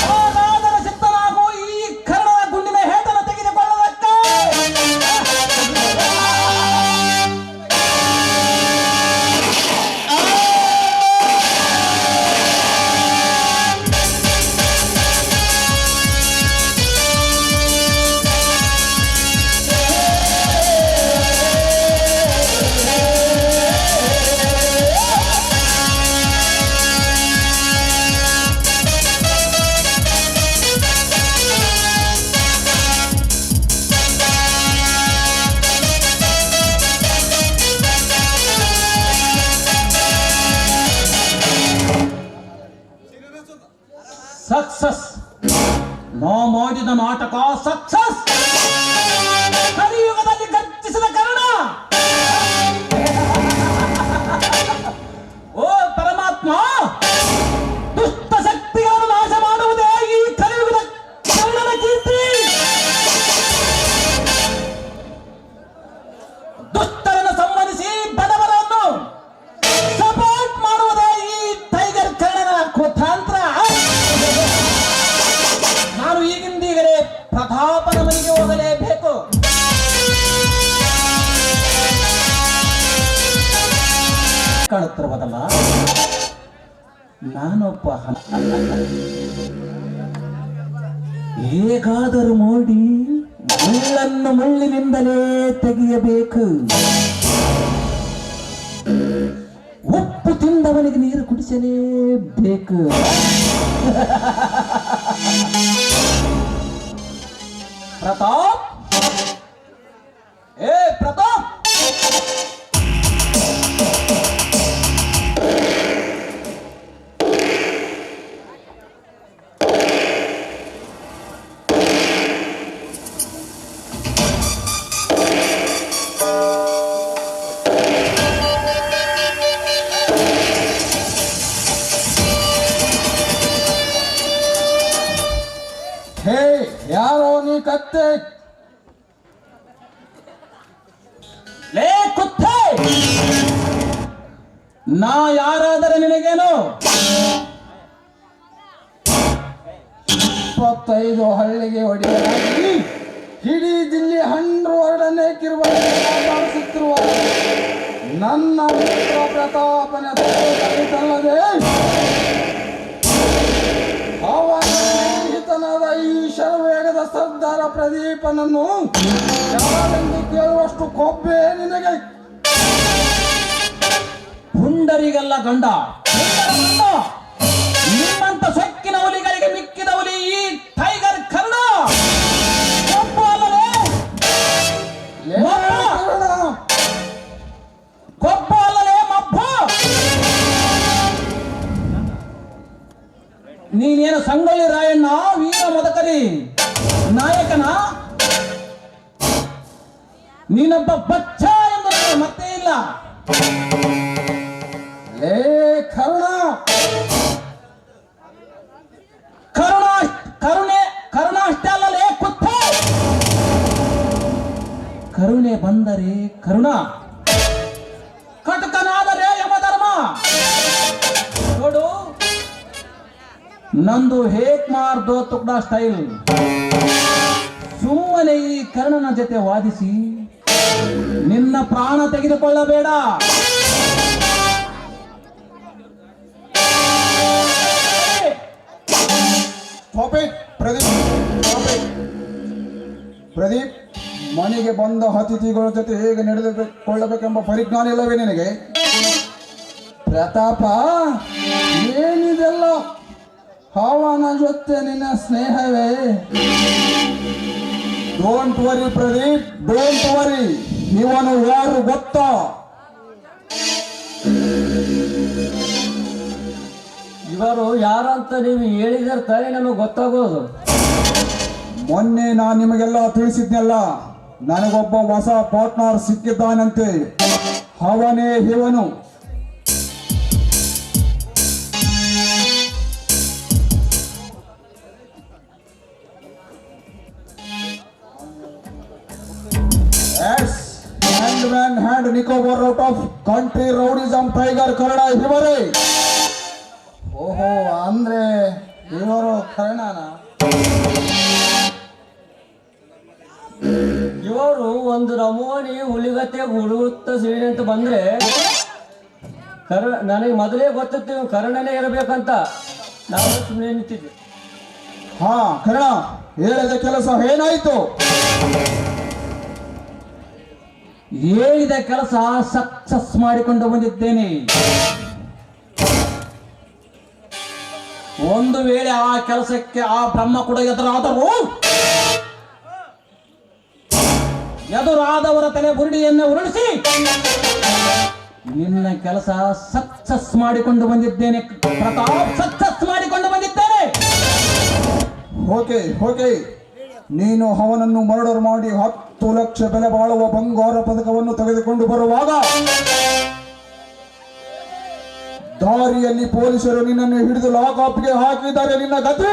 ಹಾಗಾದರೆ ಸಿದ್ಧನಾಗು ಈ ಕರ್ಣನ ಗುಂಡಿನ ಹೇಟನ್ನು ತೆಗೆದುಕೊಳ್ಳುವುದಕ್ಕೆ. ಸಕ್ಸಸ್, ನಾ ಮಾಡಿದ ನಾಟಕ ಸಕ್ಸಸ್. ಕಲಿಯುಗದಲ್ಲಿ ಗರ್ಜಿಸಿದ ಕರ್ಣ. ಓ ಪರಮಾತ್ಮ, ದುಷ್ಟ ಶಕ್ತಿಗಳನ್ನು ನಾಶ ಮಾಡುವುದೇ ಈ ಕಲಿಯುಗದ ಕರ್ಣನ ಕೀರ್ತಿ. ದುಷ್ಟರನ್ನು ಸಂವರಿಸಿ ಬಡವರನ್ನು ಸಪೋರ್ಟ್ ಮಾಡುವುದೇ ಈ ಟೈಗರ್ ಕರ್ಣನ ಕುತಂತ್ರ. ನಾನು ಈಗಿಂದೀಗಲೇ ಪ್ರತಾಪನ ಮನೆಗೆ ಹೋಗಲೇಬೇಕು. ಕಾಣುತ್ತಿರುವುದಲ್ಲ, ನಾನೊಬ್ಬ ಹೇಗಾದರೂ ಮಾಡಿ ಮುಳ್ಳನ್ನು ಮುಳ್ಳಿನಿಂದಲೇ ತೆಗೆಯಬೇಕು. ಉಪ್ಪು ತಿಂದವನಿಗೆ ನೀರು ಕುಡಿಸಲೇಬೇಕು. ಪ್ರತಾಪ್, ಏ ಪ್ರತಾಪ್, ಹೇ, ಯಾರೋ ನೀ ಕತ್ತೆ? ಲೇ ಕುತ್ತೆ, ನಾ ಯಾರಾದರೆ ನಿನಗೇನು? 25 ಹಳ್ಳಿಗೆ ಹೊಡೆಯಲಾಗಿ ಇಡೀ ಜಿಲ್ಲೆ 100 ಕಿರುಬಾರಿಸುತ್ತಿರುವ ನನ್ನ ಮಿತ್ರ ಪ್ರತಾಪನ ತಲ್ಲದೆ ಅವನ ಸ್ನೇಹಿತನಾದ ಈ ಶರವೇಗದ ಸರ್ದಾರ ಪ್ರದೀಪನನ್ನು ಯಾರೆಂದು ಕೇಳುವಷ್ಟು ಕೊಬ್ಬೆ ನಿನಗೆ. ಪುಂಡರಿಗೆಲ್ಲ ಗಂಡ, ನಿಮ್ಮಂತ ಸೊಕ್ಕಿನ ಹುಲಿಗಳಿಗೆ ಮಿಕ್ಕಿದ ಹುಲಿ ಈ ಟೈಗರ್ ಕರ್ಣ. ಕೊಬ್ಬು ಅಲ್ಲವೇ? ಕೊಬ್ಬು ಅಲ್ಲವೇ ಮಬ್ಬ? ನೀನೇನು ಸಂಗೊಳ್ಳಿ ರಾಯಣ್ಣ, ವೀರ ಮದಕರಿ ನಾಯಕನ? ನೀನೊಬ್ಬ ಬಚ್ಚ ಎಂದು ನನಗೆ ಮತ್ತೆ ಇಲ್ಲ. ಲೇ ಕರ್ಣ, ಕರುಣೆ ಅಷ್ಟೇ ಅಲ್ಲಲೇ ಕುತ್ತೆ. ಕರುಣೆ ಬಂದರೆ ಕರುಣ, ಕಟಕನಾದರೆ ಯಮಧರ್ಮ. ನೋಡು, ನಂದು ಹೇಕ್ ಮಾರ್ ದೋ ತುಕ್ಡಾ ಸ್ಟೈಲ್. ಸುಮ್ಮನೆ ಈ ಕರ್ಣನ ಜೊತೆ ವಾದಿಸಿ ನಿನ್ನ ಪ್ರಾಣ ತೆಗೆದುಕೊಳ್ಳಬೇಡ. ಪ್ರದೀಪ್, ಮನೆಗೆ ಬಂದ ಅತಿಥಿಗಳ ಜೊತೆ ಹೇಗೆ ನಡೆದುಕೊಳ್ಳಬೇಕೆಂಬ ಪರಿಜ್ಞಾನ ಇಲ್ಲವೇ ನಿನಗೆ? ಪ್ರತಾಪ, ಏನಿದೆಲ್ಲ? ಅವನ ಜೊತೆ ನಿನ್ನ ಸ್ನೇಹವೇ? Don't worry Pradeep, don't worry. ಇವನು ಯಾರು ಗೊತ್ತಾ? ಇವರು ಯಾರಂತ ನೀವು ಹೇಳಿದರೆ ತಾನೇ ನಮಗೆ ಗೊತ್ತಾಗೋದು. ಮೊನ್ನೆ ನಾನು ನಿಮಗೆಲ್ಲ ತಿಳಿಸಿದ್ನಲ್ಲ, ನನಗೊಬ್ಬ ಹೊಸ ಪಾರ್ಟ್ನರ್ ಸಿಕ್ಕಿದ್ದಾನಂತೆ. ಅವನೇ ಇವನು. Hand and Nicobar out of country rowdyism tiger Karna ಇವರೇ. ಓಹೋ, ಅಂದ್ರೆ ಇವರು ಕರ್ಣನ? ಇವರು ಒಂದು ನಮೂನಿ ಹುಲಿಗತ್ತೆ ಹುಡುಗುತ್ತ ಸೀರೆ ಅಂತ ಬಂದ್ರೆ ನನಗೆ ಮೊದಲೇ ಗೊತ್ತಿತ್ತು ಇವ್ನು ಕರ್ಣನೇ ಇರಬೇಕಂತ. ನಾವು ಸುಮ್ಮನೆ ನಿಂತಿದ್ದೆ. ಹಾ ಕರ್ಣ, ಹೇಳಿದ ಕೆಲಸ ಏನಾಯ್ತು? ಹೇಳಿದ ಕೆಲಸ ಸಕ್ಸಸ್ ಮಾಡಿಕೊಂಡು ಬಂದಿದ್ದೇನೆ. ಒಂದು ವೇಳೆ ಆ ಕೆಲಸಕ್ಕೆ ಆ ಬ್ರಹ್ಮ ಕೂಡ ಎದುರಾದರೂ ಎದುರಾದವರ ತಲೆ ಬುರುಡಿಯನ್ನು ಉರುಳಿಸಿ ನಿನ್ನ ಕೆಲಸ ಸಕ್ಸಸ್ ಮಾಡಿಕೊಂಡು ಬಂದಿದ್ದೇನೆ ಪ್ರತಾಪ್, ಸಕ್ಸಸ್ ಮಾಡಿಕೊಂಡು ಬಂದಿದ್ದೇನೆ. ಓಕೆ ಓಕೆ, ನೀನು ಅವನನ್ನು ಮರ್ಡರ್ ಮಾಡಿ 10 ಲಕ್ಷ ಬೆಲೆ ಬಾಳುವ ಬಂಗಾರ ಪದಕವನ್ನು ತೆಗೆದುಕೊಂಡು ಬರುವಾಗ ದಾರಿಯಲ್ಲಿ ಪೊಲೀಸರು ನಿನ್ನನ್ನು ಹಿಡಿದು ಲಾಕಪ್ಗೆ ಹಾಕಿದ್ದಾರೆ. ನಿನ್ನ ಗತಿ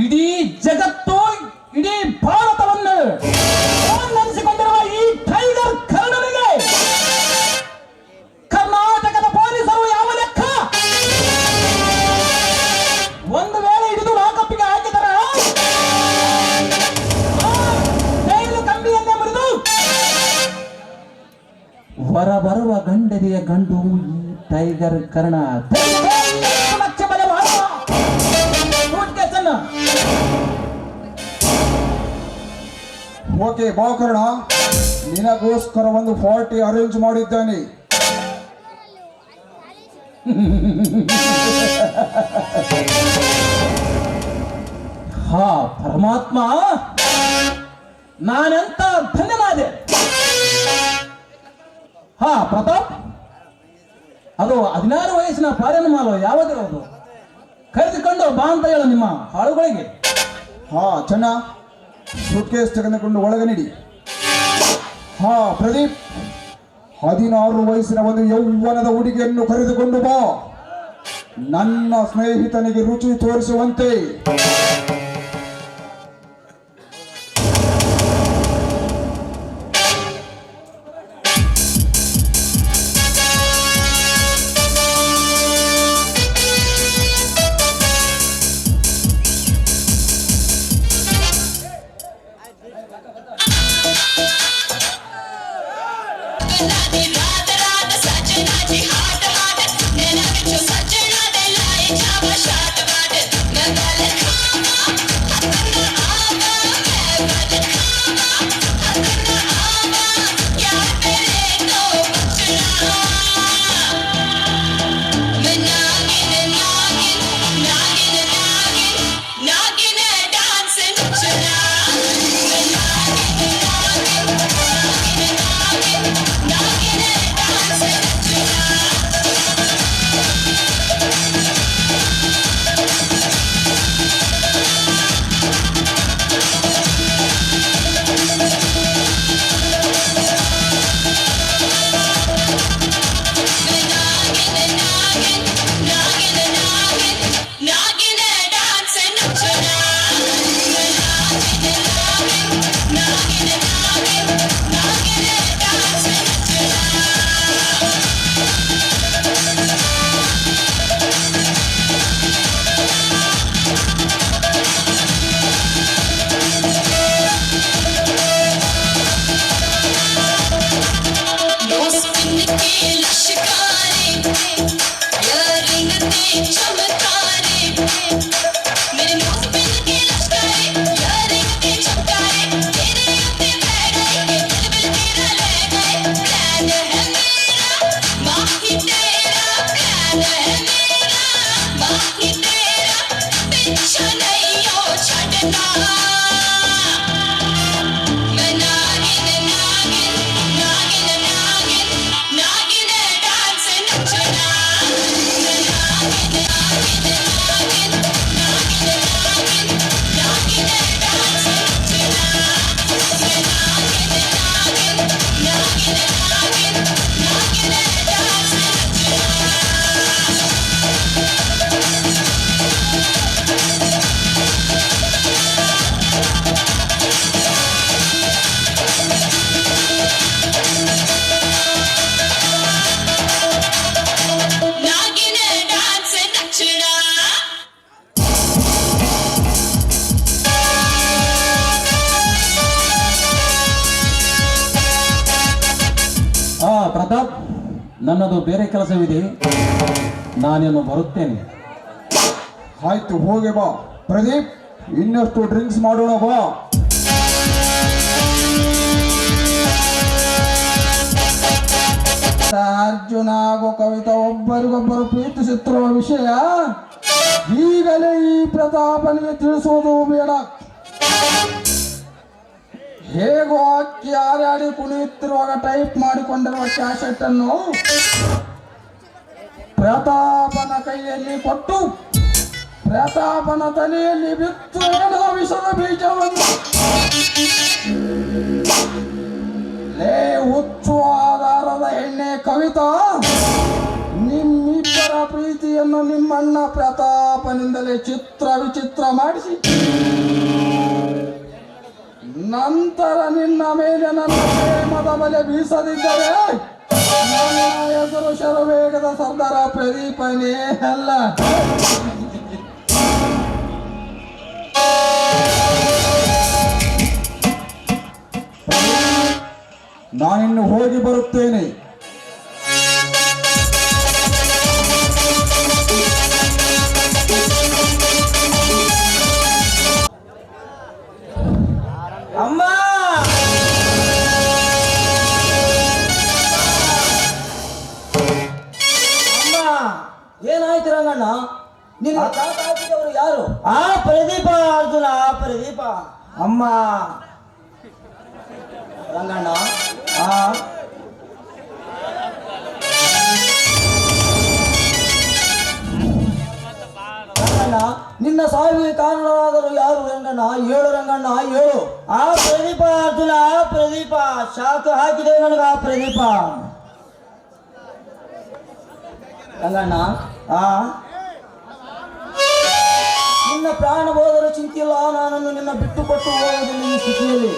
ಇಡೀ ಜಗತ್ತು, ಇಡೀ ಭಾರತವನ್ನು ನೆನೆಸಿಕೊಂಡಿರುವ ಈ ಟೈಗರ್ ಕರ್ಣನಿಗೆ ಕರ್ನಾಟಕದ ಪೊಲೀಸರು ಯಾವ ಲೆಕ್ಕ? ಒಂದು ವೇಳೆ ಹಿಡಿದು ಲಾಕಪ್ಪಿಗೆ ಹಾಕಿದರೆ ಜೈಲು ಕಂಬಿಯನ್ನೇ ಮುರಿದು ಹೊರ ಬರುವ ಗಂಡರಿಯ ಗಂಡು ಈ ಟೈಗರ್ ಕರ್ಣ. ಲಕ್ಷ ಬೆಲೆ ಬಾಳುವ ಸೂಟ್ಕೇಸನ್ನ. ಓಕೆ ಬಾ ಕರ್ಣ, ನಿನಗೋಸ್ಕರ ಒಂದು ಪಾರ್ಟಿ ಅರೇಂಜ್ ಮಾಡಿದ್ದೇನೆ. ಹಾ ಪರಮಾತ್ಮ, ನಾನೆಂತ ಧನ್ಯನಾದೆ. ಹಾ ಪ್ರತಾಪ್, ಅದು 16 ವಯಸ್ಸಿನ ಫಾರಿನ್ ಮಾಲು ಯಾವುದಿರೋದು? ಕರೆದುಕೊಂಡು ಬಾ ಅಂತ ಹೇಳು ನಿಮ್ಮ ಆಳುಗಳಿಗೆ. ಹಾ ಚೆನ್ನ, ಸೂಟ್ಕೇಸ್ ತೆಗೆದುಕೊಂಡು ಒಳಗೆ ನೀಡಿ. ಹಾ ಪ್ರದೀಪ್, 16 ವಯಸ್ಸಿನ ಒಂದು ಯೌವನದ ಹುಡುಗಿಯನ್ನು ಕರೆದುಕೊಂಡು ಬಾ. ನನ್ನ ಸ್ನೇಹಿತನಿಗೆ ರುಚಿ ತೋರಿಸುವಂತೆ. ಪ್ರತಾಪ್, ನನ್ನದು ಬೇರೆ ಕೆಲಸವಿದೆ, ನಾನೇನು ಬರುತ್ತೇನೆ. ಆಯ್ತು, ಹೋಗಿ ಬಾ. ಪ್ರದೀಪ್, ಇನ್ನಷ್ಟು ಡ್ರಿಂಕ್ಸ್ ಮಾಡೋಣ ಬಾ. ಅರ್ಜುನ ಹಾಗೂ ಕವಿತಾ ಒಬ್ಬರಿಗೊಬ್ಬರು ಪ್ರೀತಿಸುತ್ತಿರುವ ವಿಷಯ ಈಗಲೇ ಈ ಪ್ರತಾಪನಿಗೆ ತಿಳಿಸುವುದು ಬೇಡ. ಹೇಗೋ ಅಕ್ಕಿ ಹಾರಾಡಿ ಕುಣಿಯುತ್ತಿರುವಾಗ ಟೈಪ್ ಮಾಡಿಕೊಂಡಿರುವ ಕ್ಯಾಸೆಟ್ ಅನ್ನು ಪ್ರತಾಪನ ಕೈಯಲ್ಲಿ ಕೊಟ್ಟು ಪ್ರತಾಪನ ತಲೆಯಲ್ಲಿ ಬಿತ್ತು ಏನೋ ವಿಷದ ಬೀಜವನ್ನು. ಲೇ ಹುಚ್ಚು ಆಧಾರದ ಎಣ್ಣೆ ಕವಿತಾ, ನಿಮ್ಮಿಬ್ಬರ ಪ್ರೀತಿಯನ್ನು ನಿಮ್ಮಣ್ಣ ಪ್ರತಾಪನಿಂದಲೇ ಚಿತ್ರ ವಿಚಿತ್ರ ಮಾಡಿಸಿ ನಂತರ ನಿನ್ನ ಮೇಲೆ ನನ್ನ ಪ್ರೇಮದ ಬಲೆ ಬೀಸದಿದ್ದರೆ ನನ್ನ ಹೆಸರು ಶರವೇಗದ ಸರ್ದಾರ ಪ್ರದೀಪನೇ ಅಲ್ಲ. ನಾನಿನ್ನು ಹೋಗಿ ಬರುತ್ತೇನೆ. ಅಮ್ಮ, ಅಮ್ಮ, ಏನಾಯ್ತು ರಂಗಣ್ಣ? ನಿನ್ನ ತಾತ ಹಾಕಿದವರು ಯಾರು? ಆ ಪ್ರದೀಪ ಅರ್ಜುನ, ಆ ಪ್ರದೀಪ. ಅಮ್ಮ ರಂಗಣ್ಣ, ರಂಗಣ್ಣ, ನಿನ್ನ ಸಾವಿಗೆ ಕಾರಣರಾದರು ಯಾರು ರಂಗಣ್ಣ? ಏಳು ರಂಗಣ್ಣ, ಏಳು. ಆ ಪ್ರದೀಪ ಅರ್ಜುನ, ಆ ಪ್ರದೀಪ. ಶಾಖ ಹಾಕಿದೆ ನನಗ ಆ ಪ್ರದೀಪ. ರಂಗಣ್ಣ, ನಿನ್ನ ಪ್ರಾಣ ಹೋದರೂ ಚಿಂತಿಲ್ಲ, ನಾನನ್ನು ನಿನ್ನ ಬಿಟ್ಟು ಕೊಟ್ಟು ಹೋಗುವುದಿಲ್ಲ ಈ ಸ್ಥಿತಿಯಲ್ಲಿ.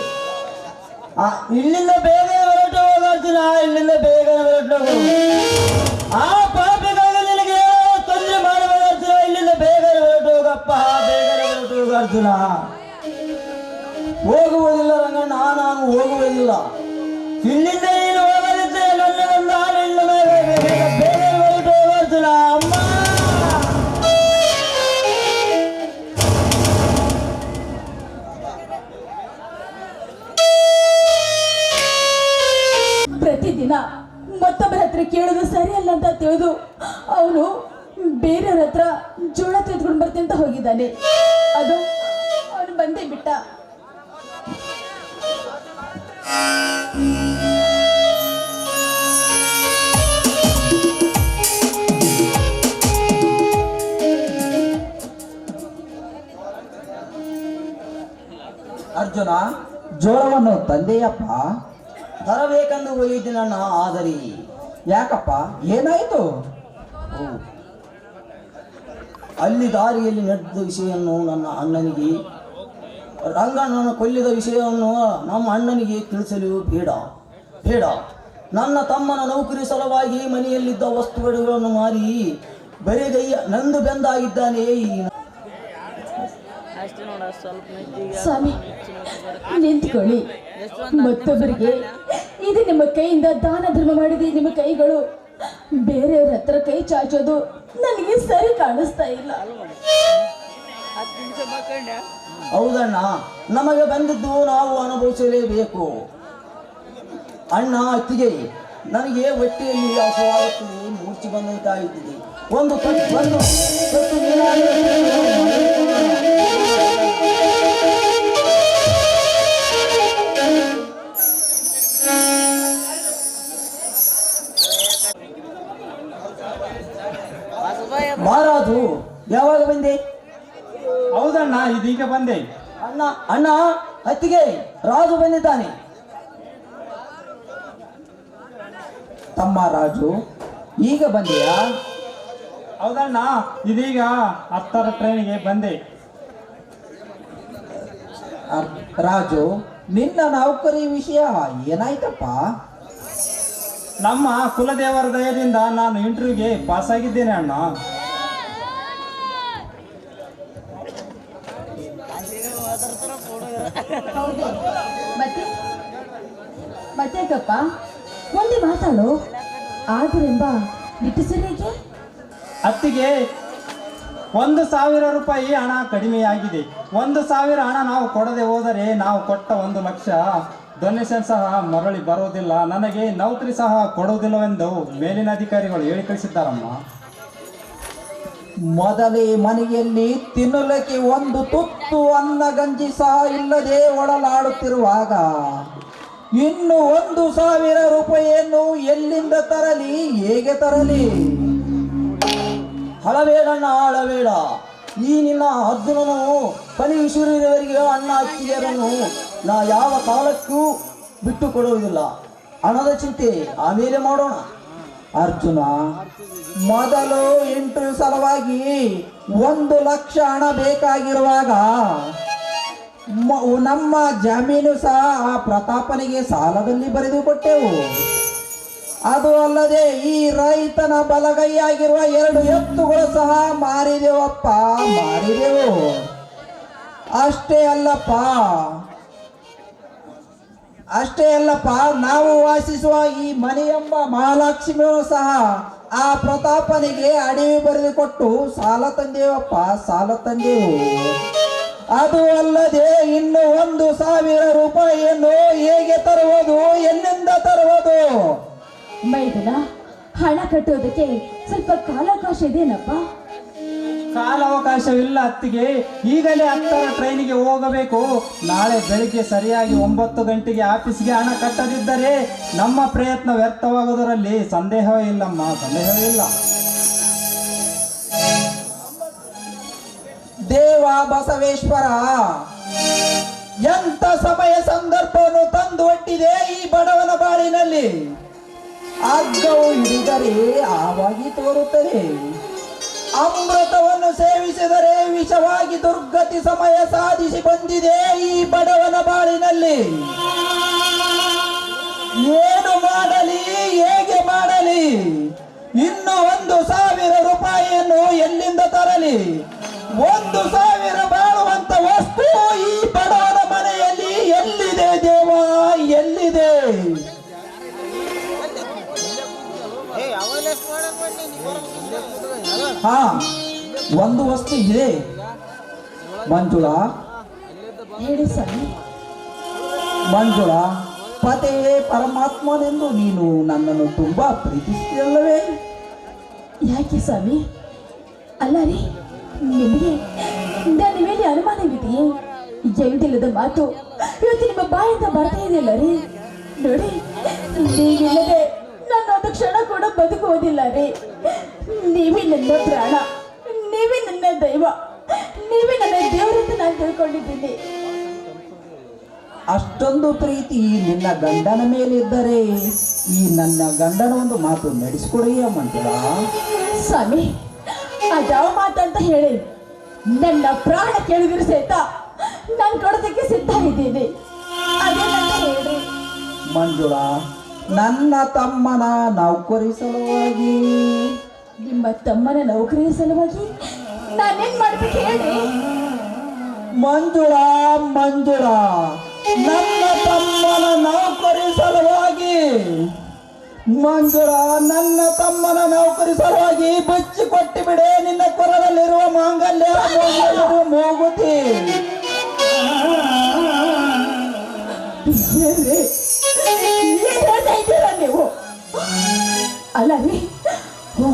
ಇಲ್ಲಿಂದ ಬೇಗ ಹೊರಟು ಹೋಗ ಅರ್ಜುನ, ಇಲ್ಲಿಂದ ಬೇಗ ಹೊರಟು ಹೋಗು. ಆ ಪಾಪಿಗಾಗಿ ನಿನಗೆ ತೊಂದರೆ ಮಾಡಬೇಡ ಅರ್ಜುನ, ಇಲ್ಲಿಂದ ಬೇಗ ಹೊರಟು ಹೋಗಪ್ಪ, ಬೇಗ ಹೊರಟು ಹೋಗ ಅರ್ಜುನ. ಹೋಗುವುದಿಲ್ಲ ರಂಗಣ್ಣ, ನಾನು ಹೋಗುವುದಿಲ್ಲ. ಇಲ್ಲಿಂದ ನೀನು ಹೋಗದಿದ್ದರೆ ನನ್ನದೊಂದು ಆನೆಯಿಂದ ಬೇಗ ಹೊರಟು ಹೋಗ ಅರ್ಜುನ. ಅಮ್ಮ, ಪ್ರತಿದಿನ ಮತ್ತೊಬ್ಬರ ಹತ್ರ ಕೇಳೋದು ಸರಿಯಲ್ಲ ಅಂತ ತಿಳಿದು ಅವನು ಬೇರೆಯವ್ರ ಹತ್ರ ಜೋಳ ತೆಗೆದುಕೊಂಡು ಬರ್ತೀನಿ ಅಂತ ಹೋಗಿದ್ದಾನೆ. ಅದು ಅವನು ಬಂದೇ ಬಿಟ್ಟ. ಅರ್ಜುನ, ಜೋಳವನ್ನು ತಂದೆಯಪ್ಪ? ತರಬೇಕೆಂದು ಹೋಗಿದ್ದೀನಣ್ಣ, ಆದರೆ ಯಾಕಪ್ಪ, ಏನಾಯಿತು? ಅಲ್ಲಿ ದಾರಿಯಲ್ಲಿ ನಡೆದ ವಿಷಯವನ್ನು ನನ್ನ ಅಣ್ಣನಿಗೆ, ರಂಗಣ್ಣನ ಕೊಲ್ಲಿದ ವಿಷಯವನ್ನು ನಮ್ಮ ಅಣ್ಣನಿಗೆ ತಿಳಿಸಲು ಬೇಡ ಬೇಡ. ನನ್ನ ತಮ್ಮನ ನೌಕರಿ ಸಲುವಾಗಿ ಮನೆಯಲ್ಲಿದ್ದ ವಸ್ತುಗಳನ್ನು ಮಾರಿ ಬರಿಗೈಯ ನಂದು ಬೆಂದಾಗಿದ್ದಾನೆ. ಸ್ವಾಮಿ, ನಿಂತ್ಕೊಳ್ಳಿ. ಮತ್ತೊಬ್ಬರಿಗೆ ಇದು ನಿಮ್ಮ ಕೈಯಿಂದ ದಾನ ಧರ್ಮ ಮಾಡಿದೆ. ನಿಮ್ಮ ಕೈಗಳು ಬೇರೆಯವ್ರ ಹತ್ರ ಕೈ ಚಾಚೋದು ನನಗೆ ಸರಿ ಕಾಣಿಸ್ತಾ ಇಲ್ಲ. ಹೌದಣ್ಣ, ನಮಗೆ ಬಂದಿದ್ದು ನಾವು ಅನುಭವಿಸಲೇಬೇಕು. ಅಣ್ಣ, ಅತ್ತಿಗೆ, ನನಗೆ ಹೊಟ್ಟೆಯಲ್ಲಿ ಹಸುವಾಗುತ್ತದೆ, ಮೂರ್ಛೆ ಬಂದಂತಾಗುತ್ತದೆ. ಒಂದು ಮಾರಾಜು, ಯಾವಾಗ ಬಂದೆ? ಹೌದಣ್ಣ, ಇದೀಗ ಬಂದೆ. ಅಣ್ಣ ಅಣ್ಣ ಅತ್ತಿಗೆ, ರಾಜು ಬಂದಿದ್ದಾನೆ. ತಮ್ಮ ರಾಜು, ಈಗ ಬಂದೆಯಾ? ಹೌದಣ್ಣ, ಇದೀಗ 10ರ ಟ್ರೈನಿಗೆ ಬಂದೆ. ರಾಜು, ನಿನ್ನ ನೌಕರಿ ವಿಷಯ ಏನಾಯ್ತಪ್ಪ? ನಮ್ಮ ಕುಲದೇವರ ದಯದಿಂದ ನಾನು ಇಂಟರ್ವ್ಯೂಗೆ ಪಾಸ್ ಆಗಿದ್ದೇನೆ ಅಣ್ಣ. ಮತ್ತೆ ಮತ್ತೇಕಪ್ಪ? ಒಂದೇ ಮಾತಾಡು. ಆದರೆಂಬ ನಿಟ್ಟಿಸಲಿಕ್ಕೆ ಅತ್ತಿಗೆ 1,000 ರೂಪಾಯಿ ಹಣ ಕಡಿಮೆಯಾಗಿದೆ. 1,000 ಹಣ ನಾವು ಕೊಡದೆ ಹೋದರೆ ನಾವು ಕೊಟ್ಟ 1 ಲಕ್ಷ ಡೊನೇಷನ್ ಸಹ ಮರಳಿ ಬರುವುದಿಲ್ಲ, ನನಗೆ ನೌಕರಿ ಸಹ ಕೊಡುವುದಿಲ್ಲವೆಂದು ಮೇಲಿನ ಅಧಿಕಾರಿಗಳು ಹೇಳಿ ಕಳಿಸಿದ್ದಾರಮ್ಮ. ಮೊದಲೇ ಮನೆಯಲ್ಲಿ ತಿನ್ನಲಿಕ್ಕೆ ಒಂದು ತುತ್ತು ಅನ್ನ ಗಂಜಿ ಸಹ ಇಲ್ಲದೆ ಒಳಲಾಡುತ್ತಿರುವಾಗ ಇನ್ನು 1,000 ರೂಪಾಯಿಯನ್ನು ಎಲ್ಲಿಂದ ತರಲಿ, ಹೇಗೆ ತರಲಿ? ಹಳಬೇಡಣ್ಣ ಹಳಬೇಡ. ಈ ನಿನ್ನ ಅರ್ಜುನನು ಕಲಿಯುಸುರಿರುವವರಿಗೆ ಅಣ್ಣ ಅತ್ತಿಗೆಯರನ್ನು ನಾ ಯಾವ ಕಾಲಕ್ಕೂ ಬಿಟ್ಟು ಕೊಡುವುದಿಲ್ಲ. ಹಣದ ಚಿಂತೆ ಆಮೇಲೆ ಮಾಡೋಣ. ಅರ್ಜುನ, ಮೊದಲು ಇಂಟರ್ವ್ಯೂ ಸಲುವಾಗಿ 1 ಲಕ್ಷ ಹಣ ಬೇಕಾಗಿರುವಾಗ ನಮ್ಮ ಜಮೀನು ಸಹ ಆ ಪ್ರತಾಪನಿಗೆ ಸಾಲದಲ್ಲಿ ಬರೆದು ಕೊಟ್ಟೆವು. ಅದು ಅಲ್ಲದೆ ಈ ರೈತನ ಬಲಗೈಯಾಗಿರುವ 2 ಎತ್ತುಗಳು ಸಹ ಮಾರಿದೆವಪ್ಪ, ಮಾರಿದೆವು. ಅಷ್ಟೇ ಅಲ್ಲಪ್ಪ, ನಾವು ವಾಸಿಸುವ ಈ ಮನೆ ಎಂಬ ಮಹಾಲಕ್ಷ್ಮಿಯನ್ನು ಸಹ ಆ ಪ್ರತಾಪನಿಗೆ ಅಡವಿ ಬರೆದು ಕೊಟ್ಟು ಸಾಲ ತಂದೇವಪ್ಪ, ಸಾಲ ತಂದೆವು. ಅದು ಅಲ್ಲದೆ ಇನ್ನು 1,000 ರೂಪಾಯಿಯನ್ನು ಹೇಗೆ ತರುವುದು, ಎಲ್ಲಿಂದ ತರುವುದು? ಮೈದುನ, ಹಣ ಕಟ್ಟುವುದಕ್ಕೆ ಸ್ವಲ್ಪ ಕಾಲಾವಕಾಶ ಇದೆಯೇನಪ್ಪ? ಕಾಲಾವಕಾಶವಿಲ್ಲ ಅತ್ತಿಗೆ. ಈಗಲೇ 10ರ ಟ್ರೈನಿಗೆ ಹೋಗಬೇಕು. ನಾಳೆ ಬೆಳಿಗ್ಗೆ ಸರಿಯಾಗಿ 9 ಗಂಟೆಗೆ ಆಫೀಸ್ಗೆ ಹಣ ಕಟ್ಟದಿದ್ದರೆ ನಮ್ಮ ಪ್ರಯತ್ನ ವ್ಯರ್ಥವಾಗುವುದರಲ್ಲಿ ಸಂದೇಹವೇ ಇಲ್ಲಮ್ಮ, ಸಂದೇಹವೇ ಇಲ್ಲ. ದೇವ ಬಸವೇಶ್ವರ, ಎಂತ ಸಮಯ ಸಂದರ್ಭವನ್ನು ತಂದು ಒಟ್ಟಿದೆ ಈ ಬಡವನ ಬಾಳಿನಲ್ಲಿ. ಹಗ್ಗವು ಹಿಡಿದರೆ ಆವಾಗಿ ತೋರುತ್ತದೆ, ಅಮೃತವನ್ನು ಸೇವಿಸಿದರೆ ವಿಷವಾಗಿ ದುರ್ಗತಿ ಸಮಯ ಸಾಧಿಸಿ ಬಂದಿದೆ ಈ ಬಡವನ ಬಾಳಿನಲ್ಲಿ. ಏನು ಮಾಡಲಿ, ಹೇಗೆ ಮಾಡಲಿ? ಇನ್ನು 1,000 ರೂಪಾಯಿಯನ್ನು ಎಲ್ಲಿಂದ ತರಲಿ? 1,000 ಬಾಳುವಂತ ವಸ್ತು ಈ ಬಡವನ ಮನೆಯಲ್ಲಿ ಎಲ್ಲಿದೆ ದೇವ, ಎಲ್ಲಿದೆ? ಹಾ, ಒಂದು ವಸ್ತು ಇದೆ ಮಂಜುಳಾ. ಹೇಳಿ ಸ್ವಾಮಿ. ಮಂಜುಳಾ, ಪತಿಯೇ ಪರಮಾತ್ಮನೆಂದು ನೀನು ನನ್ನನ್ನು ತುಂಬಾ ಪ್ರೀತಿಸುತ್ತಿಲ್ಲವೇ? ಯಾಕೆ ಸ್ವಾಮಿ? ಅಲ್ಲ ರೀ, ನಿಮಗೆ ನನ್ನ ಮೇಲೆ ಅನುಮಾನವಿದೆಯೇ? ಎಂದಿಲ್ಲದ ಮಾತು ಇವತ್ತು ನಿಮ್ಮ ಬಾಯಿಂದ ಬರ್ತಾ ಇದೆಯಲ್ಲ ರೀ. ನೋಡಿ, ನೀವಿಲ್ಲದೆ ನಾನು ಒಂದು ಕ್ಷಣ ಕೂಡ ಬದುಕುವುದಿಲ್ಲ ರೀ. ನೀವೇ ನನ್ನ ಪ್ರಾಣ, ನೀವೇ ನನ್ನ ದೈವ, ನೀವೇ ನನ್ನ ದೇವರಂತ ನಾನು ತಿಳ್ಕೊಂಡಿದ್ದೀನಿ. ಅಷ್ಟೊಂದು ಪ್ರೀತಿ ನಿನ್ನ ಗಂಡನ ಮೇಲಿದ್ದರೆ ಈ ನನ್ನ ಗಂಡನ ಒಂದು ಮಾತು ನಡೆಸಿಕೊಡೆಯ ಮಂಜುಳಾ. ಸ್ವಾಮಿ, ಅದಾವ ಮಾತಂತ ಹೇಳಿ ನನ್ನ ಪ್ರಾಣ ಕೇಳಿದ್ರು ಸಹಿತ ನಾನು ಕೊಡೋದಕ್ಕೆ ಸಿದ್ಧ ಇದ್ದೀನಿ. ಅದೇನಂತ ಹೇಳ್ರಿ ಮಂಜುಳಾ. ನನ್ನ ತಮ್ಮನ ನೌಕರಿ ಸಲುವಾಗಿ. ನಿಮ್ಮ ತಮ್ಮನ ನೌಕರಿಯ ಸಲುವಾಗಿ ನಾನೇನ್ ಮಾಡ್ಬೇಕು ಹೇಳ್ರಿ? ಮಂಜುಳಾ, ಮಂಜುಳಾ, ನನ್ನ ತಮ್ಮನ ನೌಕರಿ ಸಲುವಾಗಿ. ಮಂಜುಳಾ, ನನ್ನ ತಮ್ಮನ ನೌಕರಿ ಸಲುವಾಗಿ ಬಚ್ಚಿ ಕೊಟ್ಟು ಬಿಡೆ ನಿನ್ನ ಕೊರಳಲ್ಲಿರುವ ಮಾಂಗಲ್ಯ, ಮೂಗುತಿ. ಏನ್ ಹೇಳ್ತಾ ಇದ್ದೀರಾ ನೀವು? ಅಲ್ಲ ರೀ,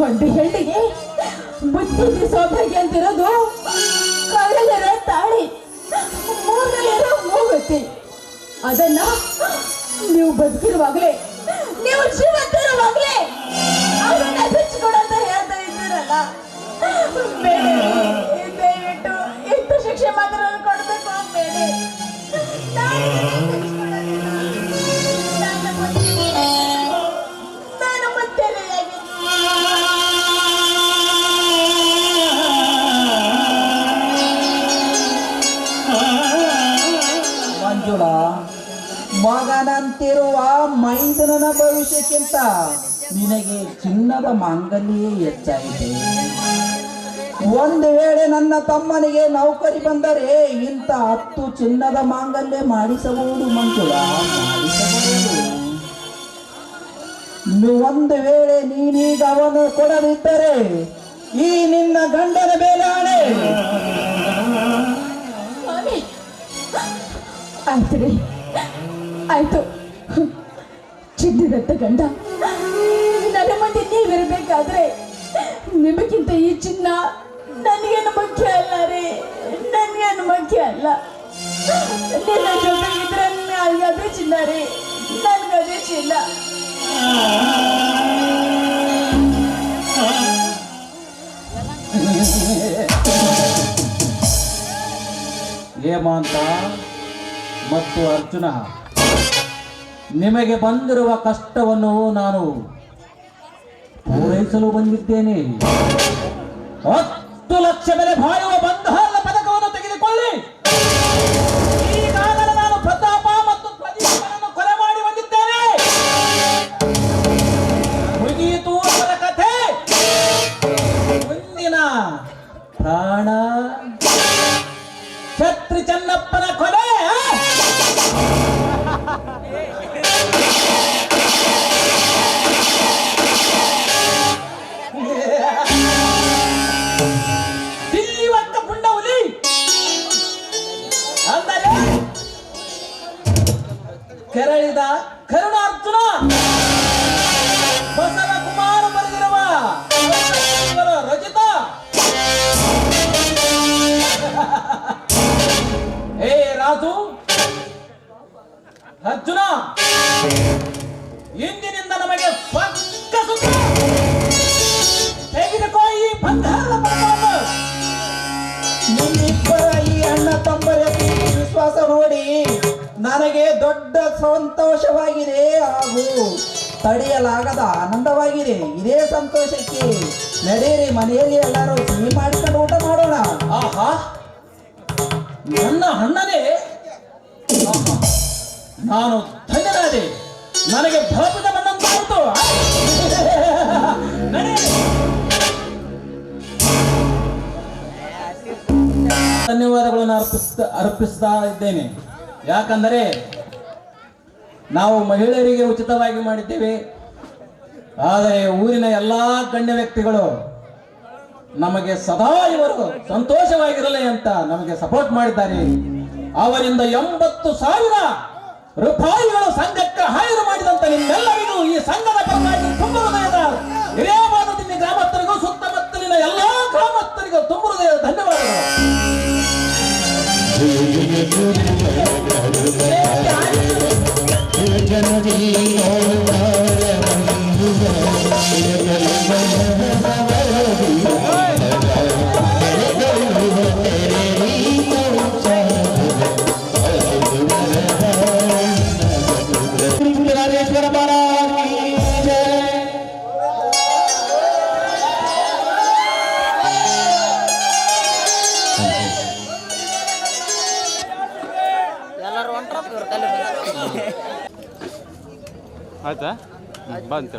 ಒಂದು ಹೆಣ್ಣಿಗೆ ಬುದ್ಧಿ ಸೌಭಾಗ್ಯ ಅಂತಿರೋದು ಕೈಯಲ್ಲಿರೋ ತಾಳಿ, ಮೂಗಲ್ಲಿರೋ ಮೂಗುತಿ. ಅದನ್ನ ನೀವು ಬದುಕಿರುವಾಗಲೇ, ನೀವು ಶ್ರೀಮಂತರುವಾಗಲೇ ಅದನ್ನ ಬಿಚ್ಚಿಕೊಡು ಅಂತ ಹೇಳ್ತಾ ಇದ್ದೀರಲ್ಲ. ಬೇಡ, ದಯವಿಟ್ಟು ಇಂಥ ಶಿಕ್ಷೆ ಮಾತ್ರ ಕೊಡಬೇಕು ಬೇಡ. ನಾನು ಮತ್ತೆ ಮಂಜುಳಾ, ಮಗನಂತಿರುವ ಮೈದನನ ಭವಿಷ್ಯಕ್ಕಿಂತ ನಿನಗೆ ಚಿನ್ನದ ಮಾಂಗಲ್ಯ ಹೆಚ್ಚಾಗಿದೆ. ಒಂದು ವೇಳೆ ನನ್ನ ತಮ್ಮನಿಗೆ ನೌಕರಿ ಬಂದರೆ ಇಂಥ 10 ಚಿನ್ನದ ಮಾಂಗಲ್ಯ ಮಾಡಿಸಬಹುದು ಮಂಜುಳಾ, ಮಾಡಿಸಬಹುದು. ಒಂದು ವೇಳೆ ನೀನೀಗ ಅವನು ಕೊಡದಿದ್ದರೆ ಈ ನಿನ್ನ ಗಂಡನ ಮೇಲೆ ಆಣೆ. ಸ್ವಾಮಿ, ಆಯ್ತು ರೀ, ಆಯ್ತು. ಚಿನ್ನದಂತ ಗಂಡ ನನ್ನ ಮುಂದೆ ನೀವಿರಬೇಕಾದ್ರೆ ನಿಮಗಿಂತ ಈ ಚಿನ್ನ ನನಗೇನು ಮುಖ್ಯ ಅಲ್ಲ ರೀ, ನನಗೇನು ಮುಖ್ಯ ಅಲ್ಲ. ನಿನ್ನ ಜೊತೆಗಿದ್ರೆ ಅದೇ ಚಿನ್ನ ರೀ, ನನಗದೇ ಚಿನ್ನ. ಹೇಮಂತ ಮತ್ತು ಅರ್ಜುನ, ನಿಮಗೆ ಬಂದಿರುವ ಕಷ್ಟವನ್ನು ನಾನು ಪೂರೈಸಲು ಬಂದಿದ್ದೇನೆ. 10 ಲಕ್ಷ ಬೆಲೆ ಬಾಳುವ ಬಂಗಾರದ ಪದಕವನ್ನು ತೆಗೆದುಕೊಳ್ಳಿ. ಈಗಾಗಲೇ ನಾನು ಪ್ರತಾಪ ಮತ್ತು ಪ್ರದೀಪನನ್ನು ಕೊಲೆ ಮಾಡಿ ಬಂದಿದ್ದೇನೆ. ಮುಗಿಯಿತು ಅವರ ಕಥೆ. ಮುಂದಿನ ಪ್ರಾಣ ಛತ್ರಿ ಚೆನ್ನಪ್ಪನ ಕೊಲೆ. ದಿಲ್ಲಿವಕ್ಕ ಪುಂಡ ಹುಲಿ ಅಂದರೆ ಕೆರಳಿದ ಕರುಣಾರ್ಜುನ ಬಸವ ಕುಮಾರ ಬರೆದಿರುವ ರಚಿತ. ಏ ರಾಜು, ಅರ್ಜುನ, ಇಂದಿನಿಂದ ನಮಗೆ ಪಕ್ಕ ಸುತ್ತ. ತೆಗೆದುಕೋ ಈ ಬಂಗಾರದ ಪದಕವನ್ನು. ನಿಮ್ಮಿಬ್ಬರ ಈ ಅಣ್ಣ ತಮ್ಮರ ವಿಶ್ವಾಸ ನೋಡಿ ನನಗೆ ದೊಡ್ಡ ಸಂತೋಷವಾಗಿದೆ ಹಾಗೂ ತಡೆಯಲಾಗದ ಆನಂದವಾಗಿದೆ. ಇದೇ ಸಂತೋಷಕ್ಕೆ ನಡೆಯಿರಿ, ಮನೆಯಲ್ಲಿ ಎಲ್ಲರೂ ಸಿಹಿ ಮಾಡಿಕೊಂಡು ಊಟ ಮಾಡೋಣ. ಆಹಾ, ನನ್ನ ಅಣ್ಣನೇ. ಆಹಾ, ನಾನು ಧನ್ಯನಾದೆ. ನನಗೆ ಭಾರತದ ಬಂದಂತಾಯಿತು. ಧನ್ಯವಾದಗಳನ್ನು ಅರ್ಪಿಸ್ತಾ ಇದ್ದೇನೆ. ಯಾಕಂದರೆ ನಾವು ಮಹಿಳೆಯರಿಗೆ ಉಚಿತವಾಗಿ ಮಾಡಿದ್ದೇವೆ. ಆದರೆ ಊರಿನ ಎಲ್ಲಾ ಗಣ್ಯ ವ್ಯಕ್ತಿಗಳು ನಮಗೆ ಸದಾ ಇವರು ಸಂತೋಷವಾಗಿರಲಿ ಅಂತ ನಮಗೆ ಸಪೋರ್ಟ್ ಮಾಡಿದ್ದಾರೆ. ಅವರಿಂದ 80,000 ರೂಪಾಯಿಗಳು ಸಂಘಕ್ಕೆ ಹಾಯರು ಮಾಡಿದಂತ ನಿಮ್ಮೆಲ್ಲರಿಗೂ ಈ ಸಂಘದ ಪರವಾಗಿ ತುಂಬ ಹೃದಯದ ಹಿರಿಯವಾದದಿಂದ ಗ್ರಾಮಸ್ಥರಿಗೂ ಸುತ್ತಮುತ್ತಲಿನ ಎಲ್ಲಾ ಗ್ರಾಮಸ್ಥರಿಗೂ ತುಂಬ ಹೃದಯದ ಧನ್ಯವಾದಗಳು. ಆಯ್ತಾ ಬಂತು.